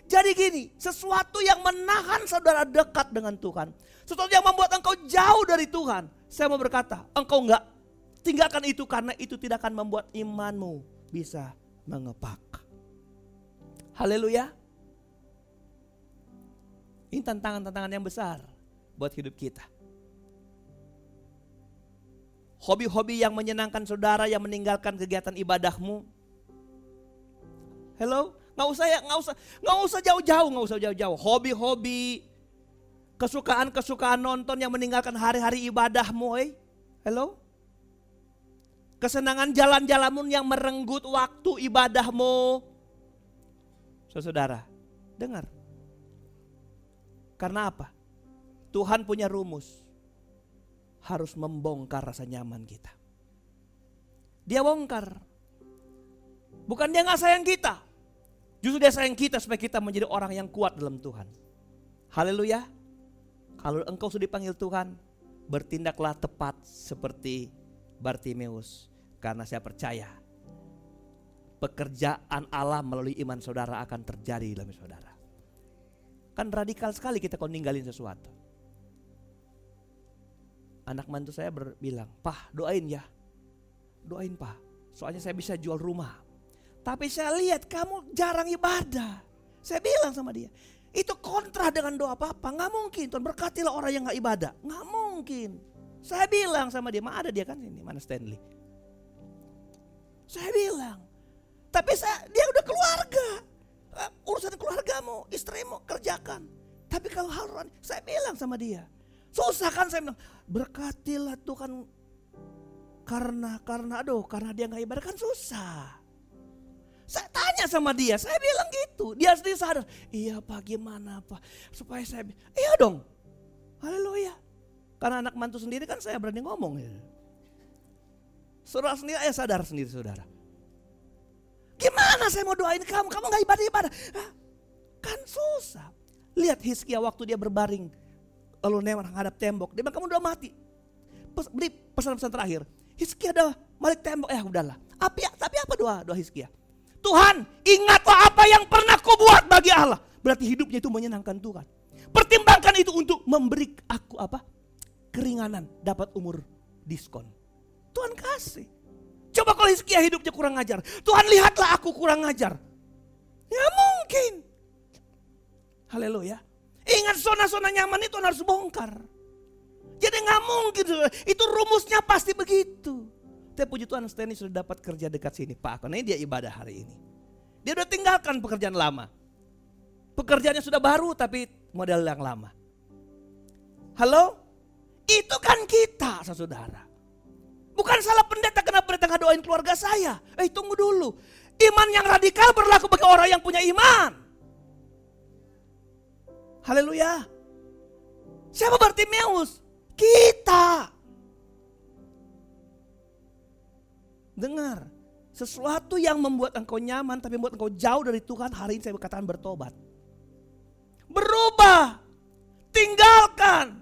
Speaker 4: Jadi gini, sesuatu yang menahan saudara dekat dengan Tuhan, sesuatu yang membuat engkau jauh dari Tuhan, saya mau berkata, engkau enggak tinggalkan itu karena itu tidak akan membuat imanmu bisa mengepak. Haleluya. Ini tantangan-tantangan yang besar buat hidup kita. Hobi-hobi yang menyenangkan saudara yang meninggalkan kegiatan ibadahmu. Hello, nggak usah jauh-jauh. Hobi-hobi, kesukaan nonton yang meninggalkan hari-hari ibadahmu. Hello, kesenangan jalan-jalanmu yang merenggut waktu ibadahmu. Saudara, dengar. Karena apa? Tuhan punya rumus. Harus membongkar rasa nyaman kita. Dia bongkar. Bukan dia gak sayang kita. Justru dia sayang kita supaya kita menjadi orang yang kuat dalam Tuhan. Haleluya. Kalau engkau sudah dipanggil Tuhan, bertindaklah tepat seperti Bartimeus. Karena saya percaya pekerjaan Allah melalui iman saudara akan terjadi dalam saudara. Kan radikal sekali kita kalau ninggalin sesuatu. Anak mantu saya bilang, "Pak, doain ya." Doain, Pak. Soalnya saya bisa jual rumah. Tapi saya lihat kamu jarang ibadah. Saya bilang sama dia, itu kontra dengan doa Papa. Gak mungkin Tuhan berkatilah orang yang gak ibadah. Gak mungkin. Saya bilang sama dia, ada dia kan ini, mana Stanley. Saya bilang, tapi dia udah keluarga. Urusan keluargamu, istrimu kerjakan. Tapi kalau hal saya bilang sama dia, susah kan, saya bilang, berkatilah Tuhan karena dia nggak ibadah kan susah. Saya tanya sama dia, saya bilang gitu, dia sendiri sadar, iya Pak gimana Pak, supaya saya, iya dong, haleluya. Karena anak mantu sendiri kan saya berani ngomong ya. Saudara sendiri, sadar sendiri saudara. Gimana saya mau doain kamu gak ibadah-ibadah. Kan susah. Lihat Hizkia waktu dia berbaring, lalu menghadap tembok. Dia bilang kamu udah mati. Beri pesan-pesan terakhir. Hizkia udah balik tembok, udahlah. Tapi apa doa Hizkia? Tuhan, ingatlah apa yang pernah kau buat bagi Allah. Berarti hidupnya itu menyenangkan Tuhan. Pertimbangkan itu untuk memberi aku keringanan, dapat umur diskon. Tuhan kasih. Coba kalau Hizkia hidupnya kurang ajar. Tuhan lihatlah aku kurang ajar. Ya mungkin. Haleluya. Ingat zona-zona nyaman itu harus bongkar. Jadi gak mungkin. Itu rumusnya pasti begitu. Tapi puji Tuhan Stanley sudah dapat kerja dekat sini. Pak, karena dia ibadah hari ini. Dia udah tinggalkan pekerjaan lama. Pekerjaannya sudah baru tapi model yang lama. Halo? Itu kan kita saudara. Bukan salah pendeta, kenapa pendeta gak doain keluarga saya? Tunggu dulu. Iman yang radikal berlaku bagi orang yang punya iman. Haleluya. Siapa Bartimeus? kita. Dengar, sesuatu yang membuat engkau nyaman tapi membuat engkau jauh dari Tuhan, hari ini saya berkatakan bertobat. Berubah, tinggalkan,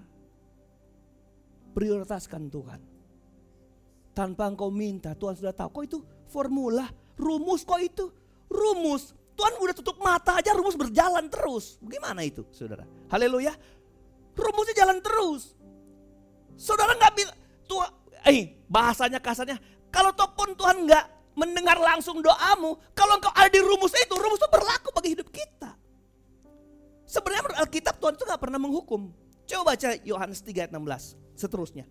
Speaker 4: prioritaskan Tuhan. Tanpa engkau minta, Tuhan sudah tahu. Kok itu formula, rumus kok itu? Rumus, Tuhan udah tutup mata aja rumus berjalan terus. Bagaimana itu saudara? Haleluya. Rumusnya jalan terus. Saudara gak bilang, Tuhan, bahasanya kasarnya, kalau pun Tuhan gak mendengar langsung doamu, kalau engkau ada di rumus itu berlaku bagi hidup kita. Sebenarnya menurut Alkitab Tuhan itu gak pernah menghukum. Coba baca Yohanes 3 ayat 16 seterusnya.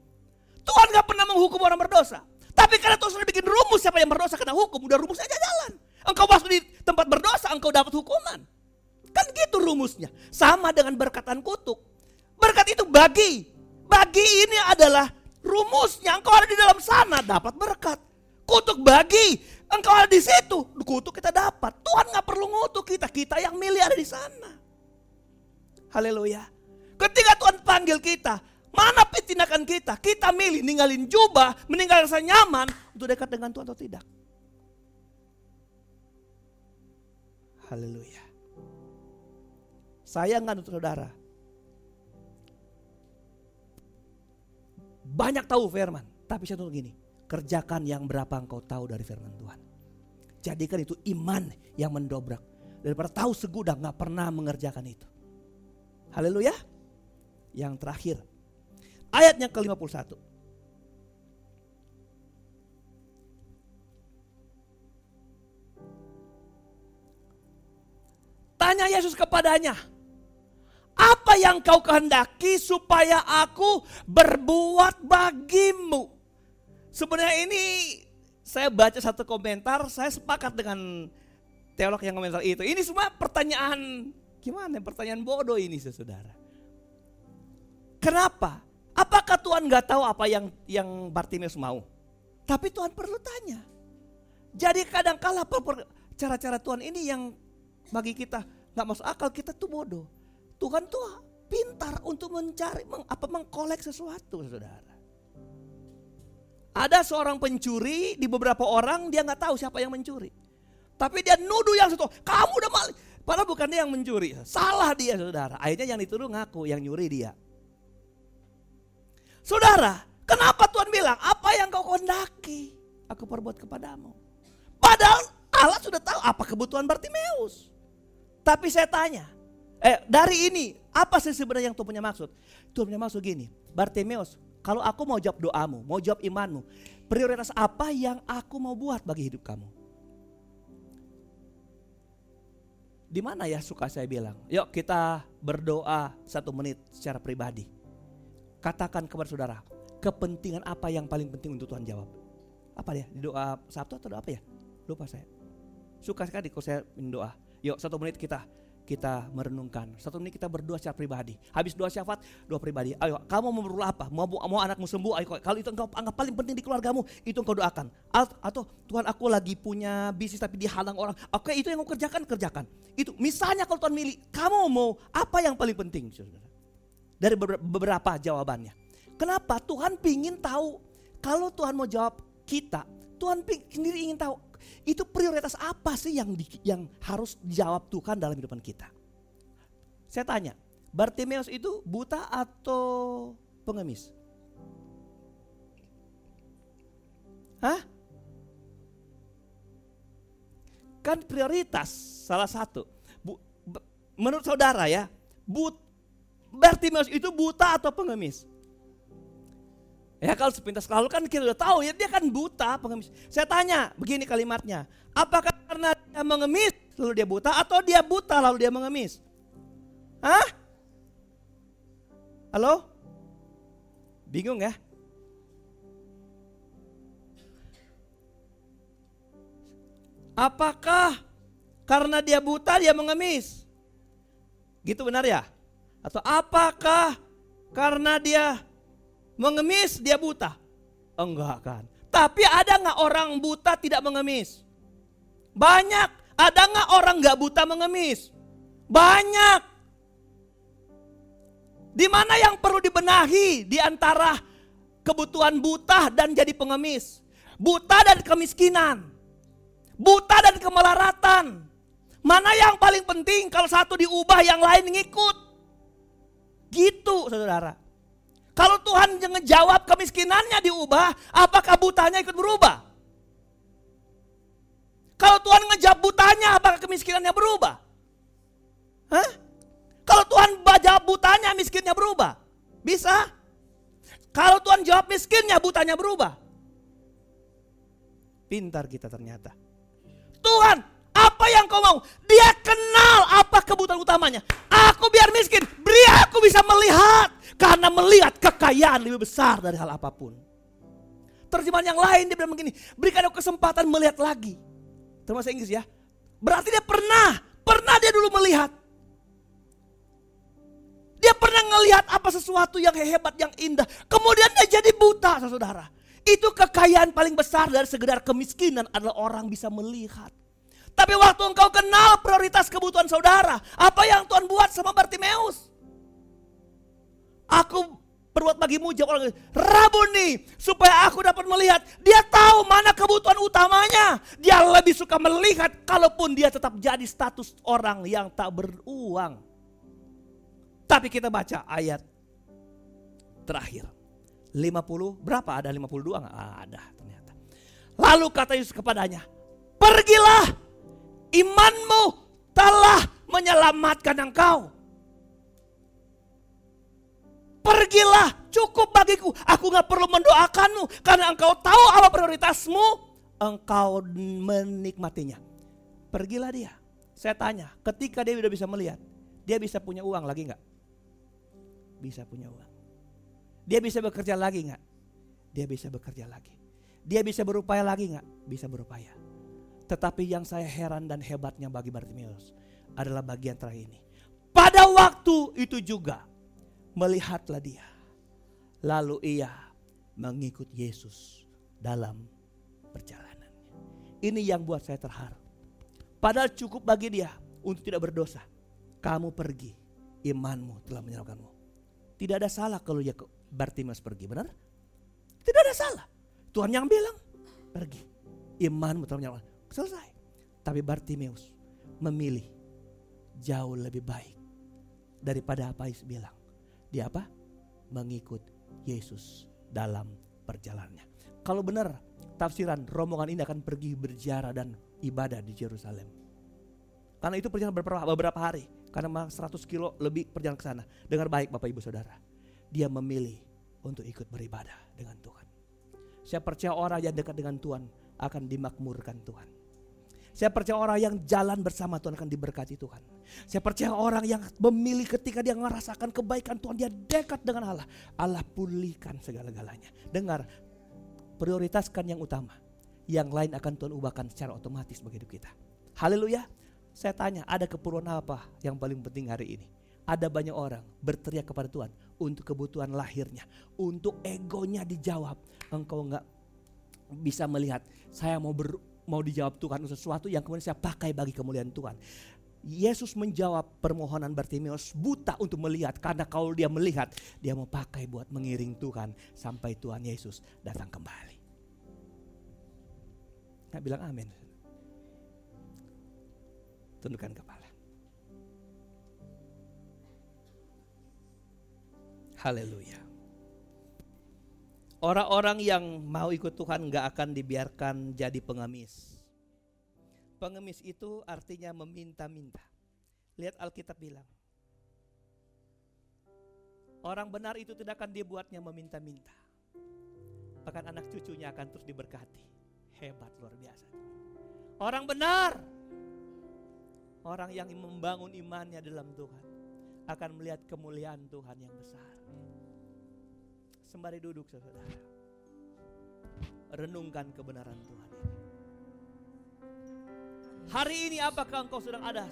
Speaker 4: Tuhan gak pernah menghukum orang berdosa. Tapi karena Tuhan sudah bikin rumus, siapa yang berdosa kena hukum, udah rumusnya aja jalan. Engkau masuk di tempat berdosa, engkau dapat hukuman. Kan gitu rumusnya. Sama dengan berkatan kutuk. Berkat itu bagi ini adalah rumusnya. Engkau ada di dalam sana dapat berkat. Kutuk bagi, engkau ada di situ, kutuk kita dapat. Tuhan gak perlu ngutuk kita yang milih ada di sana. Haleluya. Ketika Tuhan panggil kita, mana tindakan kita? Kita milih ninggalin jubah, meninggalkan rasa nyaman untuk dekat dengan Tuhan atau tidak? Haleluya. Sayang kan untuk saudara? Banyak tahu firman, tapi saya tuh gini, kerjakan yang berapa engkau tahu dari firman Tuhan. Jadikan itu iman yang mendobrak. Daripada tahu segudang gak pernah mengerjakan itu. Haleluya. Yang terakhir, ayatnya ke-51. Tanya Yesus kepadanya, apa yang kau kehendaki supaya aku berbuat bagimu? Sebenarnya ini saya baca satu komentar, saya sepakat dengan teolog yang komentar itu. Ini semua pertanyaan, gimana? Pertanyaan bodoh ini saudara. Kenapa? Apakah Tuhan gak tahu apa yang Bartimeus mau? Tapi Tuhan perlu tanya. Jadi kadang-kala cara-cara Tuhan ini yang bagi kita gak masuk akal, kita tuh bodoh. Tuhan tuh pintar untuk mencari, mengkolek sesuatu saudara. Ada seorang pencuri, di beberapa orang dia gak tahu siapa yang mencuri. Tapi dia nuduh yang satu, kamu udah maling. Padahal bukan dia yang mencuri, salah dia saudara. Akhirnya yang dituduh ngaku, yang nyuri dia. Saudara, kenapa Tuhan bilang, apa yang kau kehendaki, aku perbuat kepadamu. Padahal Allah sudah tahu apa kebutuhan Bartimeus. Tapi saya tanya, dari ini, apa sih sebenarnya yang Tuhan punya maksud? Tuhan punya maksud gini, Bartimeus, kalau aku mau jawab doamu, mau jawab imanmu, prioritas apa yang aku mau buat bagi hidup kamu? Di mana ya suka saya bilang, yuk kita berdoa 1 menit secara pribadi. Katakan kepada saudara, kepentingan apa yang paling penting untuk Tuhan jawab? Apa dia? Doa Sabtu atau doa apa ya? Lupa saya. Suka sekali kalau saya doa. Yuk 1 menit kita merenungkan. 1 menit kita berdoa secara pribadi. Habis doa syafaat, doa pribadi. Ayo, kamu mau berdoa apa? Mau anakmu sembuh? Ayo, kalau itu engkau anggap paling penting di keluargamu, itu engkau doakan. Atau Tuhan, aku lagi punya bisnis tapi dihalang orang. Oke, itu yang kau kerjakan. Itu misalnya kalau Tuhan milih, kamu mau apa yang paling penting? Saudara? Dari beberapa jawabannya. Kenapa? Tuhan ingin tahu. Kalau Tuhan mau jawab kita, Tuhan sendiri ingin tahu. Itu prioritas apa sih yang harus dijawab Tuhan dalam kehidupan kita. Saya tanya, Bartimeus itu buta atau pengemis? Hah? Kan prioritas salah satu. Menurut saudara ya, Bartimeus itu buta atau pengemis? Ya kalau sepintas lalu kan kita udah tahu ya dia kan buta, pengemis. Saya tanya begini kalimatnya, apakah karena dia mengemis lalu dia buta atau dia buta lalu dia mengemis? Hah? Halo? Bingung ya? Apakah karena dia buta dia mengemis? Gitu benar ya? Atau apakah karena dia mengemis dia buta? Enggak kan. Tapi ada gak orang buta tidak mengemis? Banyak. Ada gak orang gak buta mengemis? Banyak. Di mana yang perlu dibenahi di antara kebutuhan buta dan jadi pengemis? Buta dan kemiskinan. Buta dan kemelaratan. Mana yang paling penting? Kalau satu diubah yang lain ngikut. Gitu saudara. Kalau Tuhan ngejawab kemiskinannya diubah, apakah butanya ikut berubah? Kalau Tuhan ngejawab butanya, apakah kemiskinannya berubah? Hah? Kalau Tuhan jawab butanya, miskinnya berubah? Bisa? Kalau Tuhan jawab miskinnya, butanya berubah? Pintar kita ternyata. Tuhan, apa yang kau mau? Dia kenal apa kebutuhan utamanya. Aku biar miskin, beri aku bisa melihat. Karena melihat kekayaan lebih besar dari hal apapun. Terjemahan yang lain dia bilang begini, berikan aku kesempatan melihat lagi. Termasuk Inggris ya. Berarti dia pernah dia dulu melihat. Dia pernah ngelihat apa sesuatu yang hebat, yang indah. Kemudian dia jadi buta, saudara. Itu kekayaan paling besar dari sekedar kemiskinan adalah orang bisa melihat. Tapi waktu engkau kenal prioritas kebutuhan saudara, apa yang Tuhan buat sama Bartimeus? Aku berbuat bagimu, jawab orang, Rabuni, supaya aku dapat melihat. Dia tahu mana kebutuhan utamanya. Dia lebih suka melihat kalaupun dia tetap jadi status orang yang tak beruang. Tapi kita baca ayat terakhir. 50, berapa ada 52? Nggak ada ternyata. Lalu kata Yesus kepadanya, pergilah, imanmu telah menyelamatkan engkau. Pergilah, cukup bagiku. Aku gak perlu mendoakanmu karena engkau tahu apa prioritasmu. Engkau menikmatinya. Pergilah dia. Saya tanya, ketika dia sudah bisa melihat, dia bisa punya uang lagi gak? Bisa punya uang. Dia bisa bekerja lagi gak? Dia bisa bekerja lagi. Dia bisa berupaya lagi gak? Bisa berupaya. Tetapi yang saya heran dan hebatnya bagi Bartimeus adalah bagian terakhir ini. Pada waktu itu juga melihatlah dia. Lalu ia mengikut Yesus dalam perjalanannya. Ini yang buat saya terharu. Padahal cukup bagi dia untuk tidak berdosa. Kamu pergi, imanmu telah menyelamatkanmu. Tidak ada salah kalau ya Bartimeus pergi, benar? Tidak ada salah. Tuhan yang bilang, pergi, imanmu telah menyelamatkanmu. Selesai. Tapi Bartimeus memilih jauh lebih baik daripada apa Yesus bilang. Dia apa? Mengikut Yesus dalam perjalanannya. Kalau benar tafsiran rombongan ini akan pergi berziarah dan ibadah di Yerusalem. Karena itu perjalanan beberapa hari. Karena 100 kilo lebih perjalanan ke sana. Dengar baik Bapak Ibu Saudara. Dia memilih untuk ikut beribadah dengan Tuhan. Saya percaya orang yang dekat dengan Tuhan akan dimakmurkan Tuhan. Saya percaya orang yang jalan bersama Tuhan akan diberkati Tuhan. Saya percaya orang yang memilih ketika dia merasakan kebaikan Tuhan, dia dekat dengan Allah. Allah pulihkan segala-galanya. Dengar, prioritaskan yang utama. Yang lain akan Tuhan ubahkan secara otomatis bagi hidup kita. Haleluya. Saya tanya, ada keperluan apa yang paling penting hari ini? Ada banyak orang berteriak kepada Tuhan untuk kebutuhan lahirnya. Untuk egonya dijawab. Engkau enggak bisa melihat, saya mau dijawab Tuhan untuk sesuatu yang kemudian saya pakai bagi kemuliaan Tuhan. Yesus menjawab permohonan Bartimeus buta untuk melihat. Karena kalau dia melihat, dia mau pakai buat mengiring Tuhan sampai Tuhan Yesus datang kembali. Nggak bilang amin. Tundukkan kepala. Haleluya. Orang-orang yang mau ikut Tuhan gak akan dibiarkan jadi pengemis. Pengemis itu artinya meminta-minta. Lihat Alkitab bilang. Orang benar itu tidak akan dibuatnya meminta-minta. Bahkan anak cucunya akan terus diberkati. Hebat, luar biasa. Orang benar. Orang yang membangun imannya dalam Tuhan akan melihat kemuliaan Tuhan yang besar. Sembari duduk saudara, renungkan kebenaran Tuhan ini. Hari ini apakah engkau sedang ada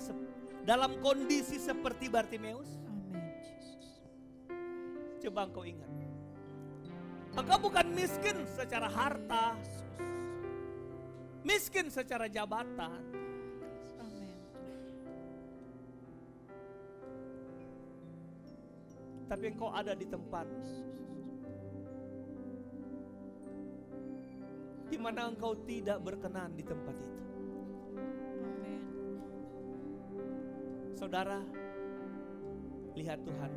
Speaker 4: dalam kondisi seperti Bartimeus?
Speaker 1: Amin, Yesus.
Speaker 4: Coba engkau ingat. Engkau bukan miskin secara harta, miskin secara jabatan. tapi engkau ada di tempat di mana engkau tidak berkenan di tempat itu.
Speaker 1: Amin.
Speaker 4: Saudara, lihat Tuhan.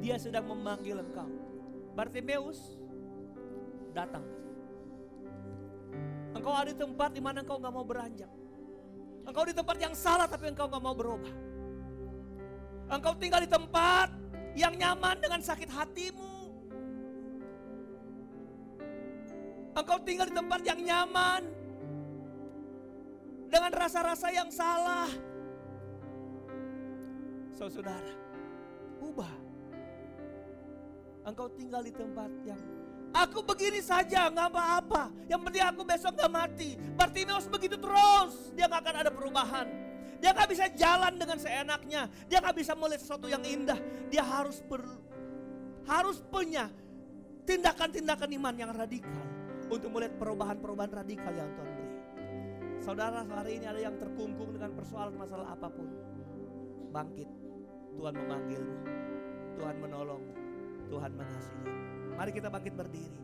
Speaker 4: Dia sedang memanggil engkau. Bartimeus, datang. Engkau ada di tempat di mana engkau gak mau beranjak. Engkau di tempat yang salah tapi engkau gak mau berubah. Engkau tinggal di tempat yang nyaman dengan sakit hatimu. Engkau tinggal di tempat yang nyaman dengan rasa-rasa yang salah. Saudara, ubah. Engkau tinggal di tempat yang aku begini saja, gak apa-apa. Yang penting aku besok gak mati. Bartimeus begitu terus, dia gak akan ada perubahan. Dia gak bisa jalan dengan seenaknya. Dia gak bisa melihat sesuatu yang indah. Dia harus punya tindakan-tindakan iman yang radikal untuk melihat perubahan-perubahan radikal yang Tuhan beri. Saudara, hari ini ada yang terkungkung dengan persoalan masalah apapun. Bangkit, Tuhan memanggilmu, Tuhan menolongmu, Tuhan mengasihi. Mari kita bangkit berdiri.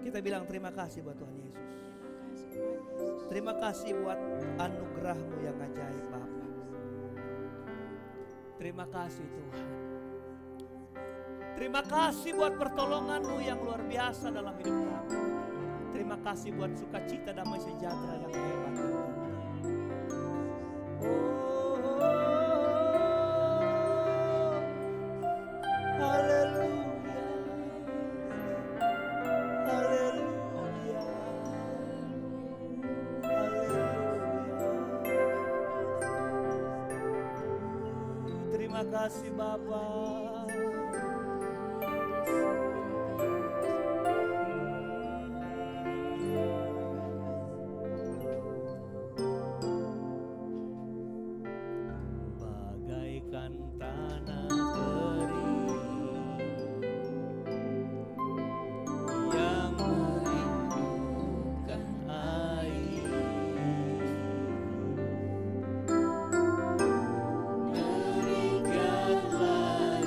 Speaker 4: Kita bilang terima kasih buat Tuhan Yesus. Terima kasih buat anugerah-Mu yang ajaib Bapa. Terima kasih Tuhan. Terima kasih buat pertolongan-Mu yang luar biasa dalam hidup kami. Terima kasih buat sukacita damai sejahtera yang hebat. Terima kasih Bapa. Bagaikan tanah kering yang merindukan air, berikanlah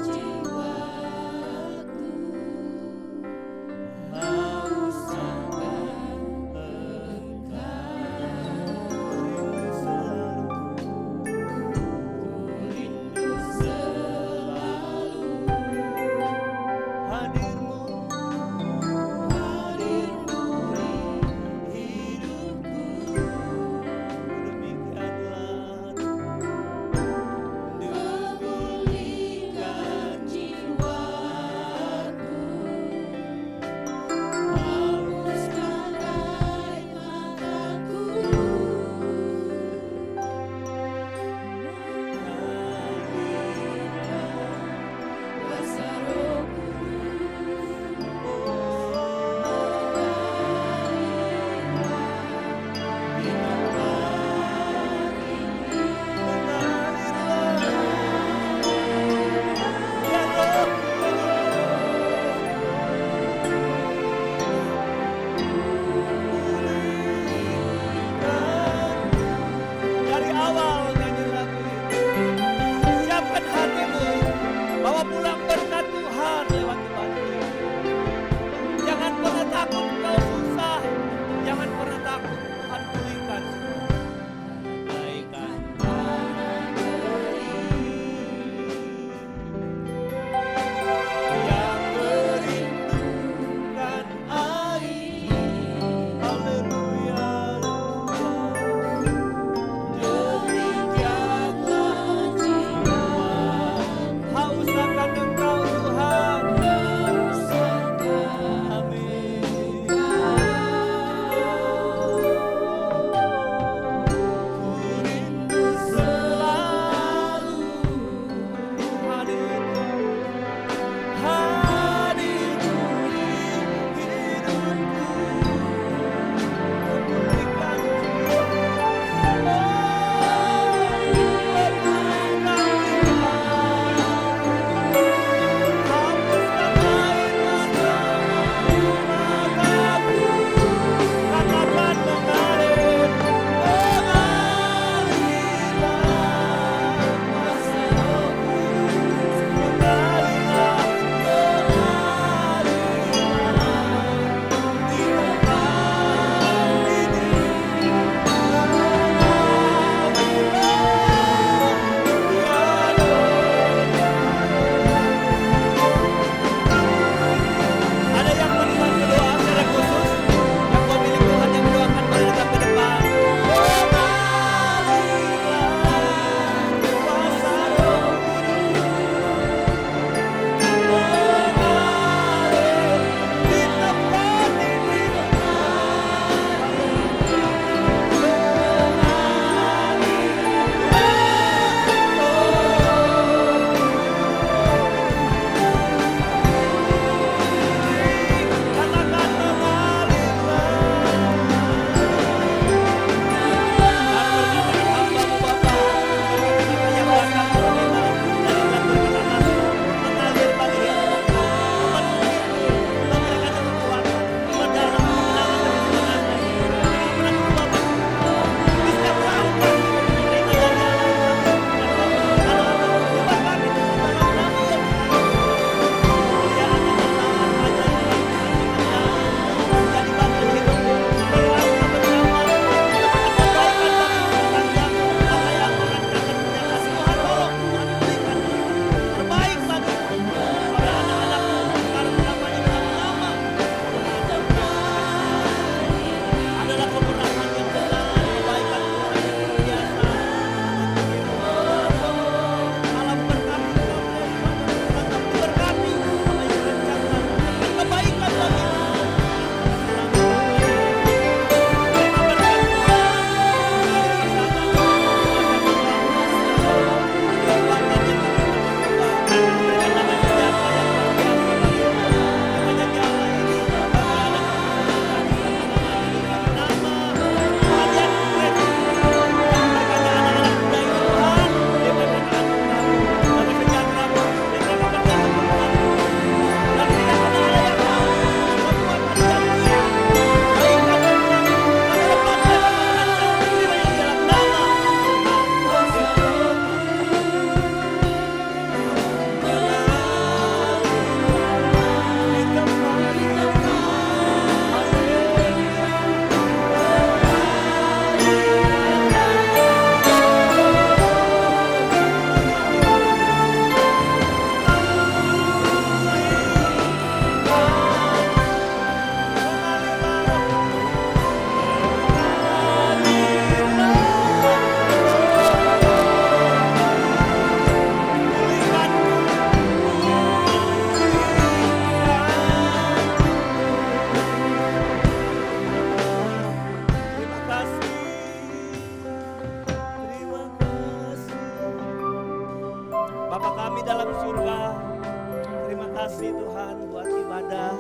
Speaker 4: kasih Tuhan buat ibadah,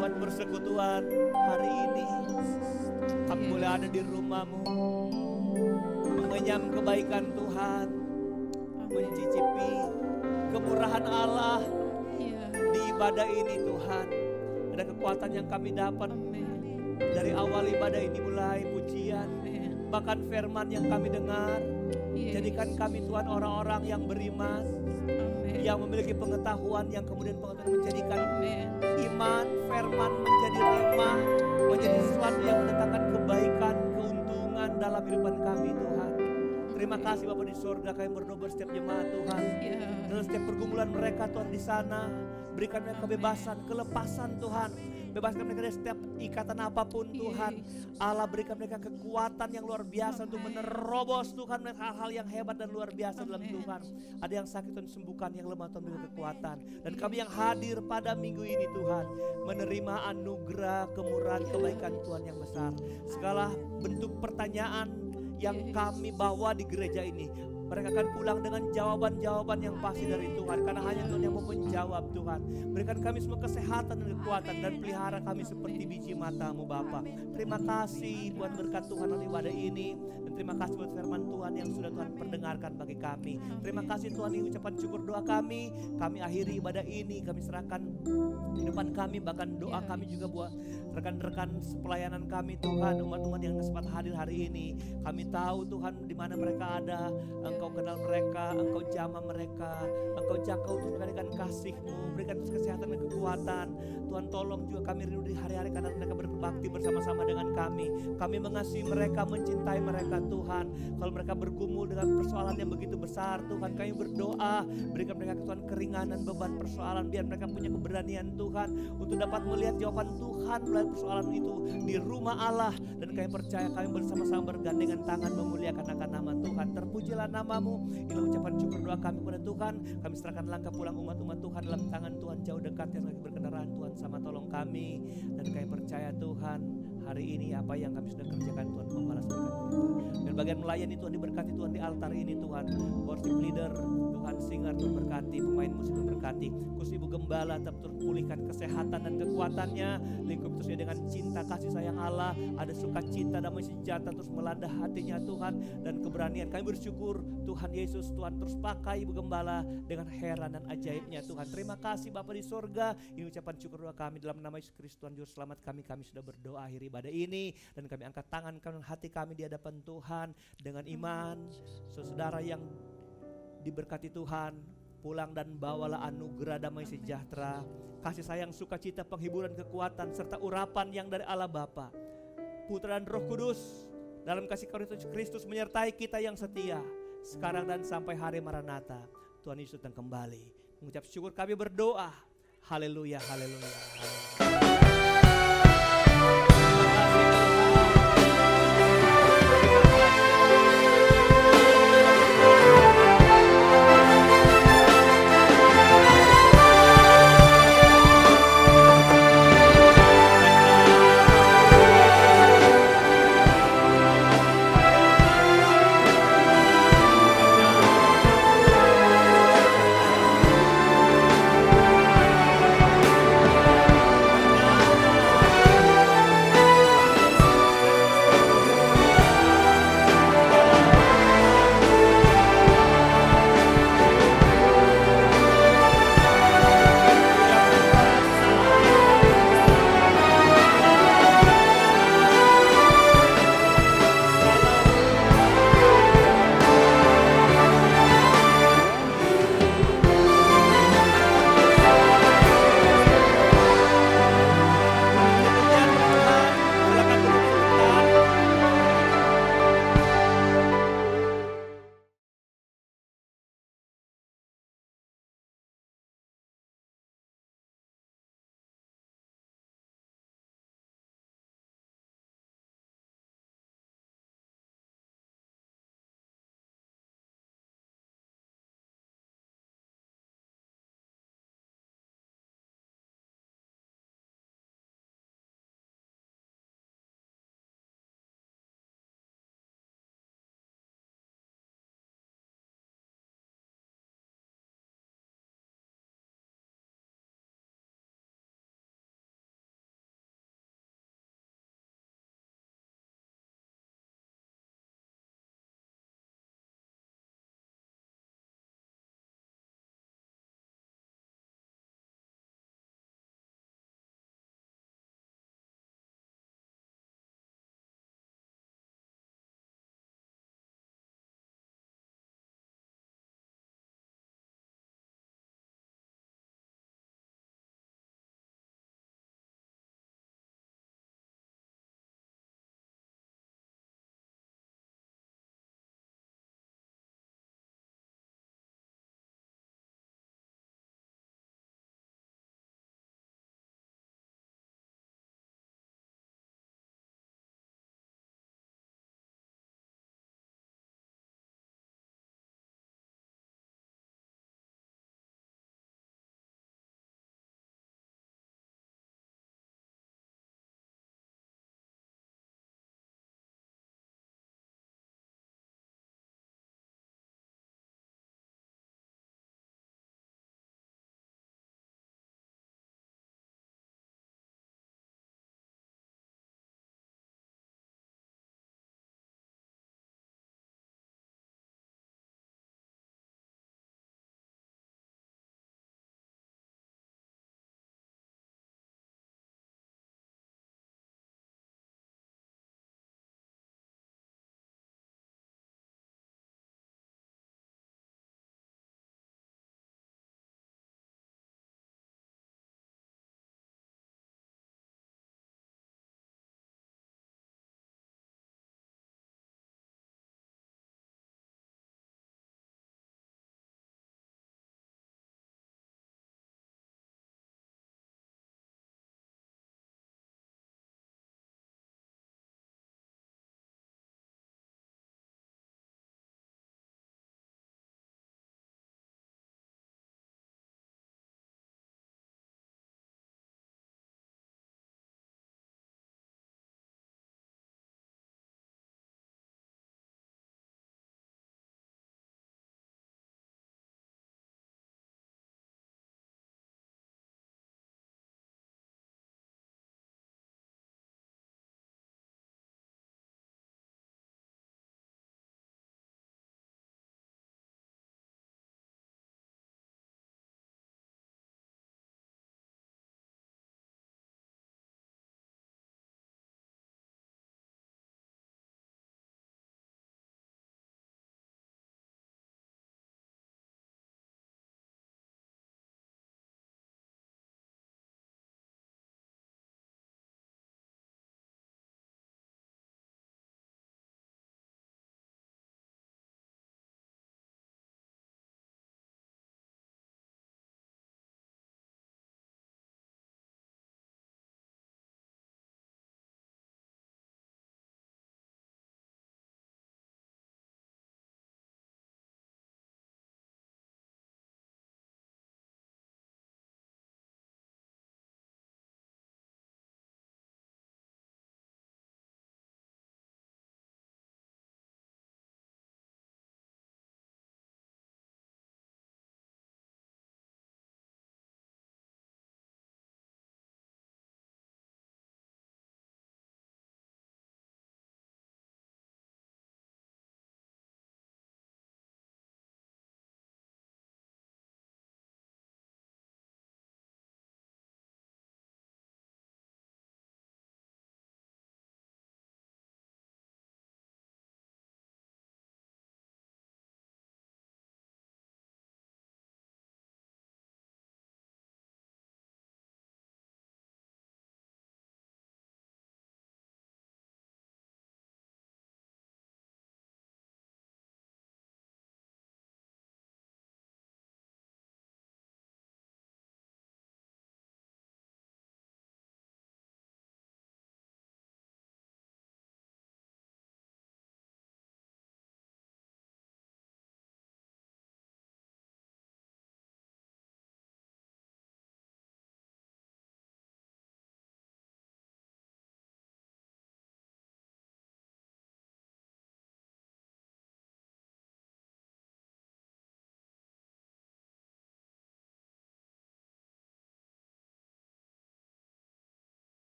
Speaker 4: buat persekutuan hari ini. Kami boleh ada di rumah-Mu, mengenyam kebaikan Tuhan, mencicipi kemurahan Allah di ibadah ini Tuhan. Ada kekuatan yang kami dapat dari awal ibadah ini, mulai pujian, bahkan firman yang kami dengar. Jadikan kami Tuhan orang-orang yang beriman, yang memiliki pengetahuan, yang kemudian pengetahuan menjadikan iman, firman menjadi rema, menjadi sesuatu yang mendatangkan kebaikan, keuntungan dalam kehidupan kami Tuhan. Terima kasih Bapa di surga, kami berdoa setiap jemaat Tuhan. Dalam setiap pergumulan mereka Tuhan di sana, berikan mereka kebebasan, kelepasan Tuhan. Bebaskan mereka dari setiap ikatan apapun Tuhan. Allah berikan mereka kekuatan yang luar biasa untuk menerobos Tuhan hal-hal yang hebat dan luar biasa dalam Tuhan. Ada yang sakit Tuhan sembuhkan, yang lemah Tuhan berikan kekuatan. Dan kami yang hadir pada minggu ini Tuhan, menerima anugerah, kemurahan, kebaikan Tuhan yang besar. Segala bentuk pertanyaan yang kami bawa di gereja ini, mereka akan pulang dengan jawaban-jawaban yang pasti dari Tuhan, karena hanya Tuhan yang mau menjawab Tuhan. Berikan kami semua kesehatan dan kekuatan, dan pelihara kami seperti biji mata-Mu Bapa. Terima kasih buat berkat Tuhan dalam ibadah ini, dan terima kasih buat firman Tuhan yang sudah Tuhan perdengarkan bagi kami. Terima kasih Tuhan, ini ucapan syukur doa kami akhiri ibadah ini, kami serahkan kehidupan kami, bahkan doa kami juga buat rekan-rekan pelayanan kami Tuhan, umat-umat yang sempat hadir hari ini. Kami tahu Tuhan di mana mereka ada, Engkau kenal mereka, Engkau jamah mereka, Engkau jangkau Tuhan dengan kasih-Mu, berikan kesehatan dan kekuatan. Tuhan tolong juga kami rindu di hari-hari karena mereka berbakti bersama-sama dengan kami. Kami mengasihi mereka, mencintai mereka Tuhan. Kalau mereka bergumul dengan persoalan yang begitu besar Tuhan, kami berdoa, berikan mereka Tuhan keringanan beban persoalan, biar mereka punya keberanian Tuhan untuk dapat melihat jawaban Tuhan melalui persoalan itu di rumah Allah. Dan kami percaya kami bersama-sama bergandengan tangan memuliakan akan nama Tuhan. Terpujilah nama-Mu. Inilah ucapan syukur doa kami kepada Tuhan. Kami serahkan langkah pulang umat-umat Tuhan dalam tangan Tuhan, jauh dekat yang lagi berkendaraan Tuhan sama tolong kami. Dan kami percaya Tuhan, hari ini apa yang kami sudah kerjakan Tuhan membalas berkat Tuhan. Dan bagian melayani Tuhan diberkati Tuhan di altar ini Tuhan. Worship leader Tuhan, singer Tuhan berkati, pemain musik Tuhan berkati. Khusus Ibu Gembala tetap terpulihkan kesehatan dan kekuatannya. Lingkup terusnya dengan cinta kasih sayang Allah. Ada sukacita, damai sejahtera terus melanda hatinya Tuhan, dan keberanian. Kami bersyukur Tuhan Yesus, Tuhan terus pakai Ibu Gembala dengan heran dan ajaibnya Tuhan. Terima kasih Bapa di surga. Ini ucapan syukur doa kami dalam nama Yesus Kristus Tuhan Juru Selamat kami. Kami sudah berdoa akhir ibadah ini, dan kami angkat tangan kanan hati kami di hadapan Tuhan dengan iman. Saudara yang diberkati Tuhan, pulang dan bawalah anugerah damai sejahtera, kasih sayang, sukacita, penghiburan, kekuatan, serta urapan yang dari Allah Bapa, Putra dan Roh Kudus dalam kasih karunia Kristus menyertai kita yang setia sekarang dan sampai hari Maranatha. Tuhan Yesus datang kembali. Mengucap syukur kami berdoa. Haleluya, haleluya, haleluya. Terima kasih.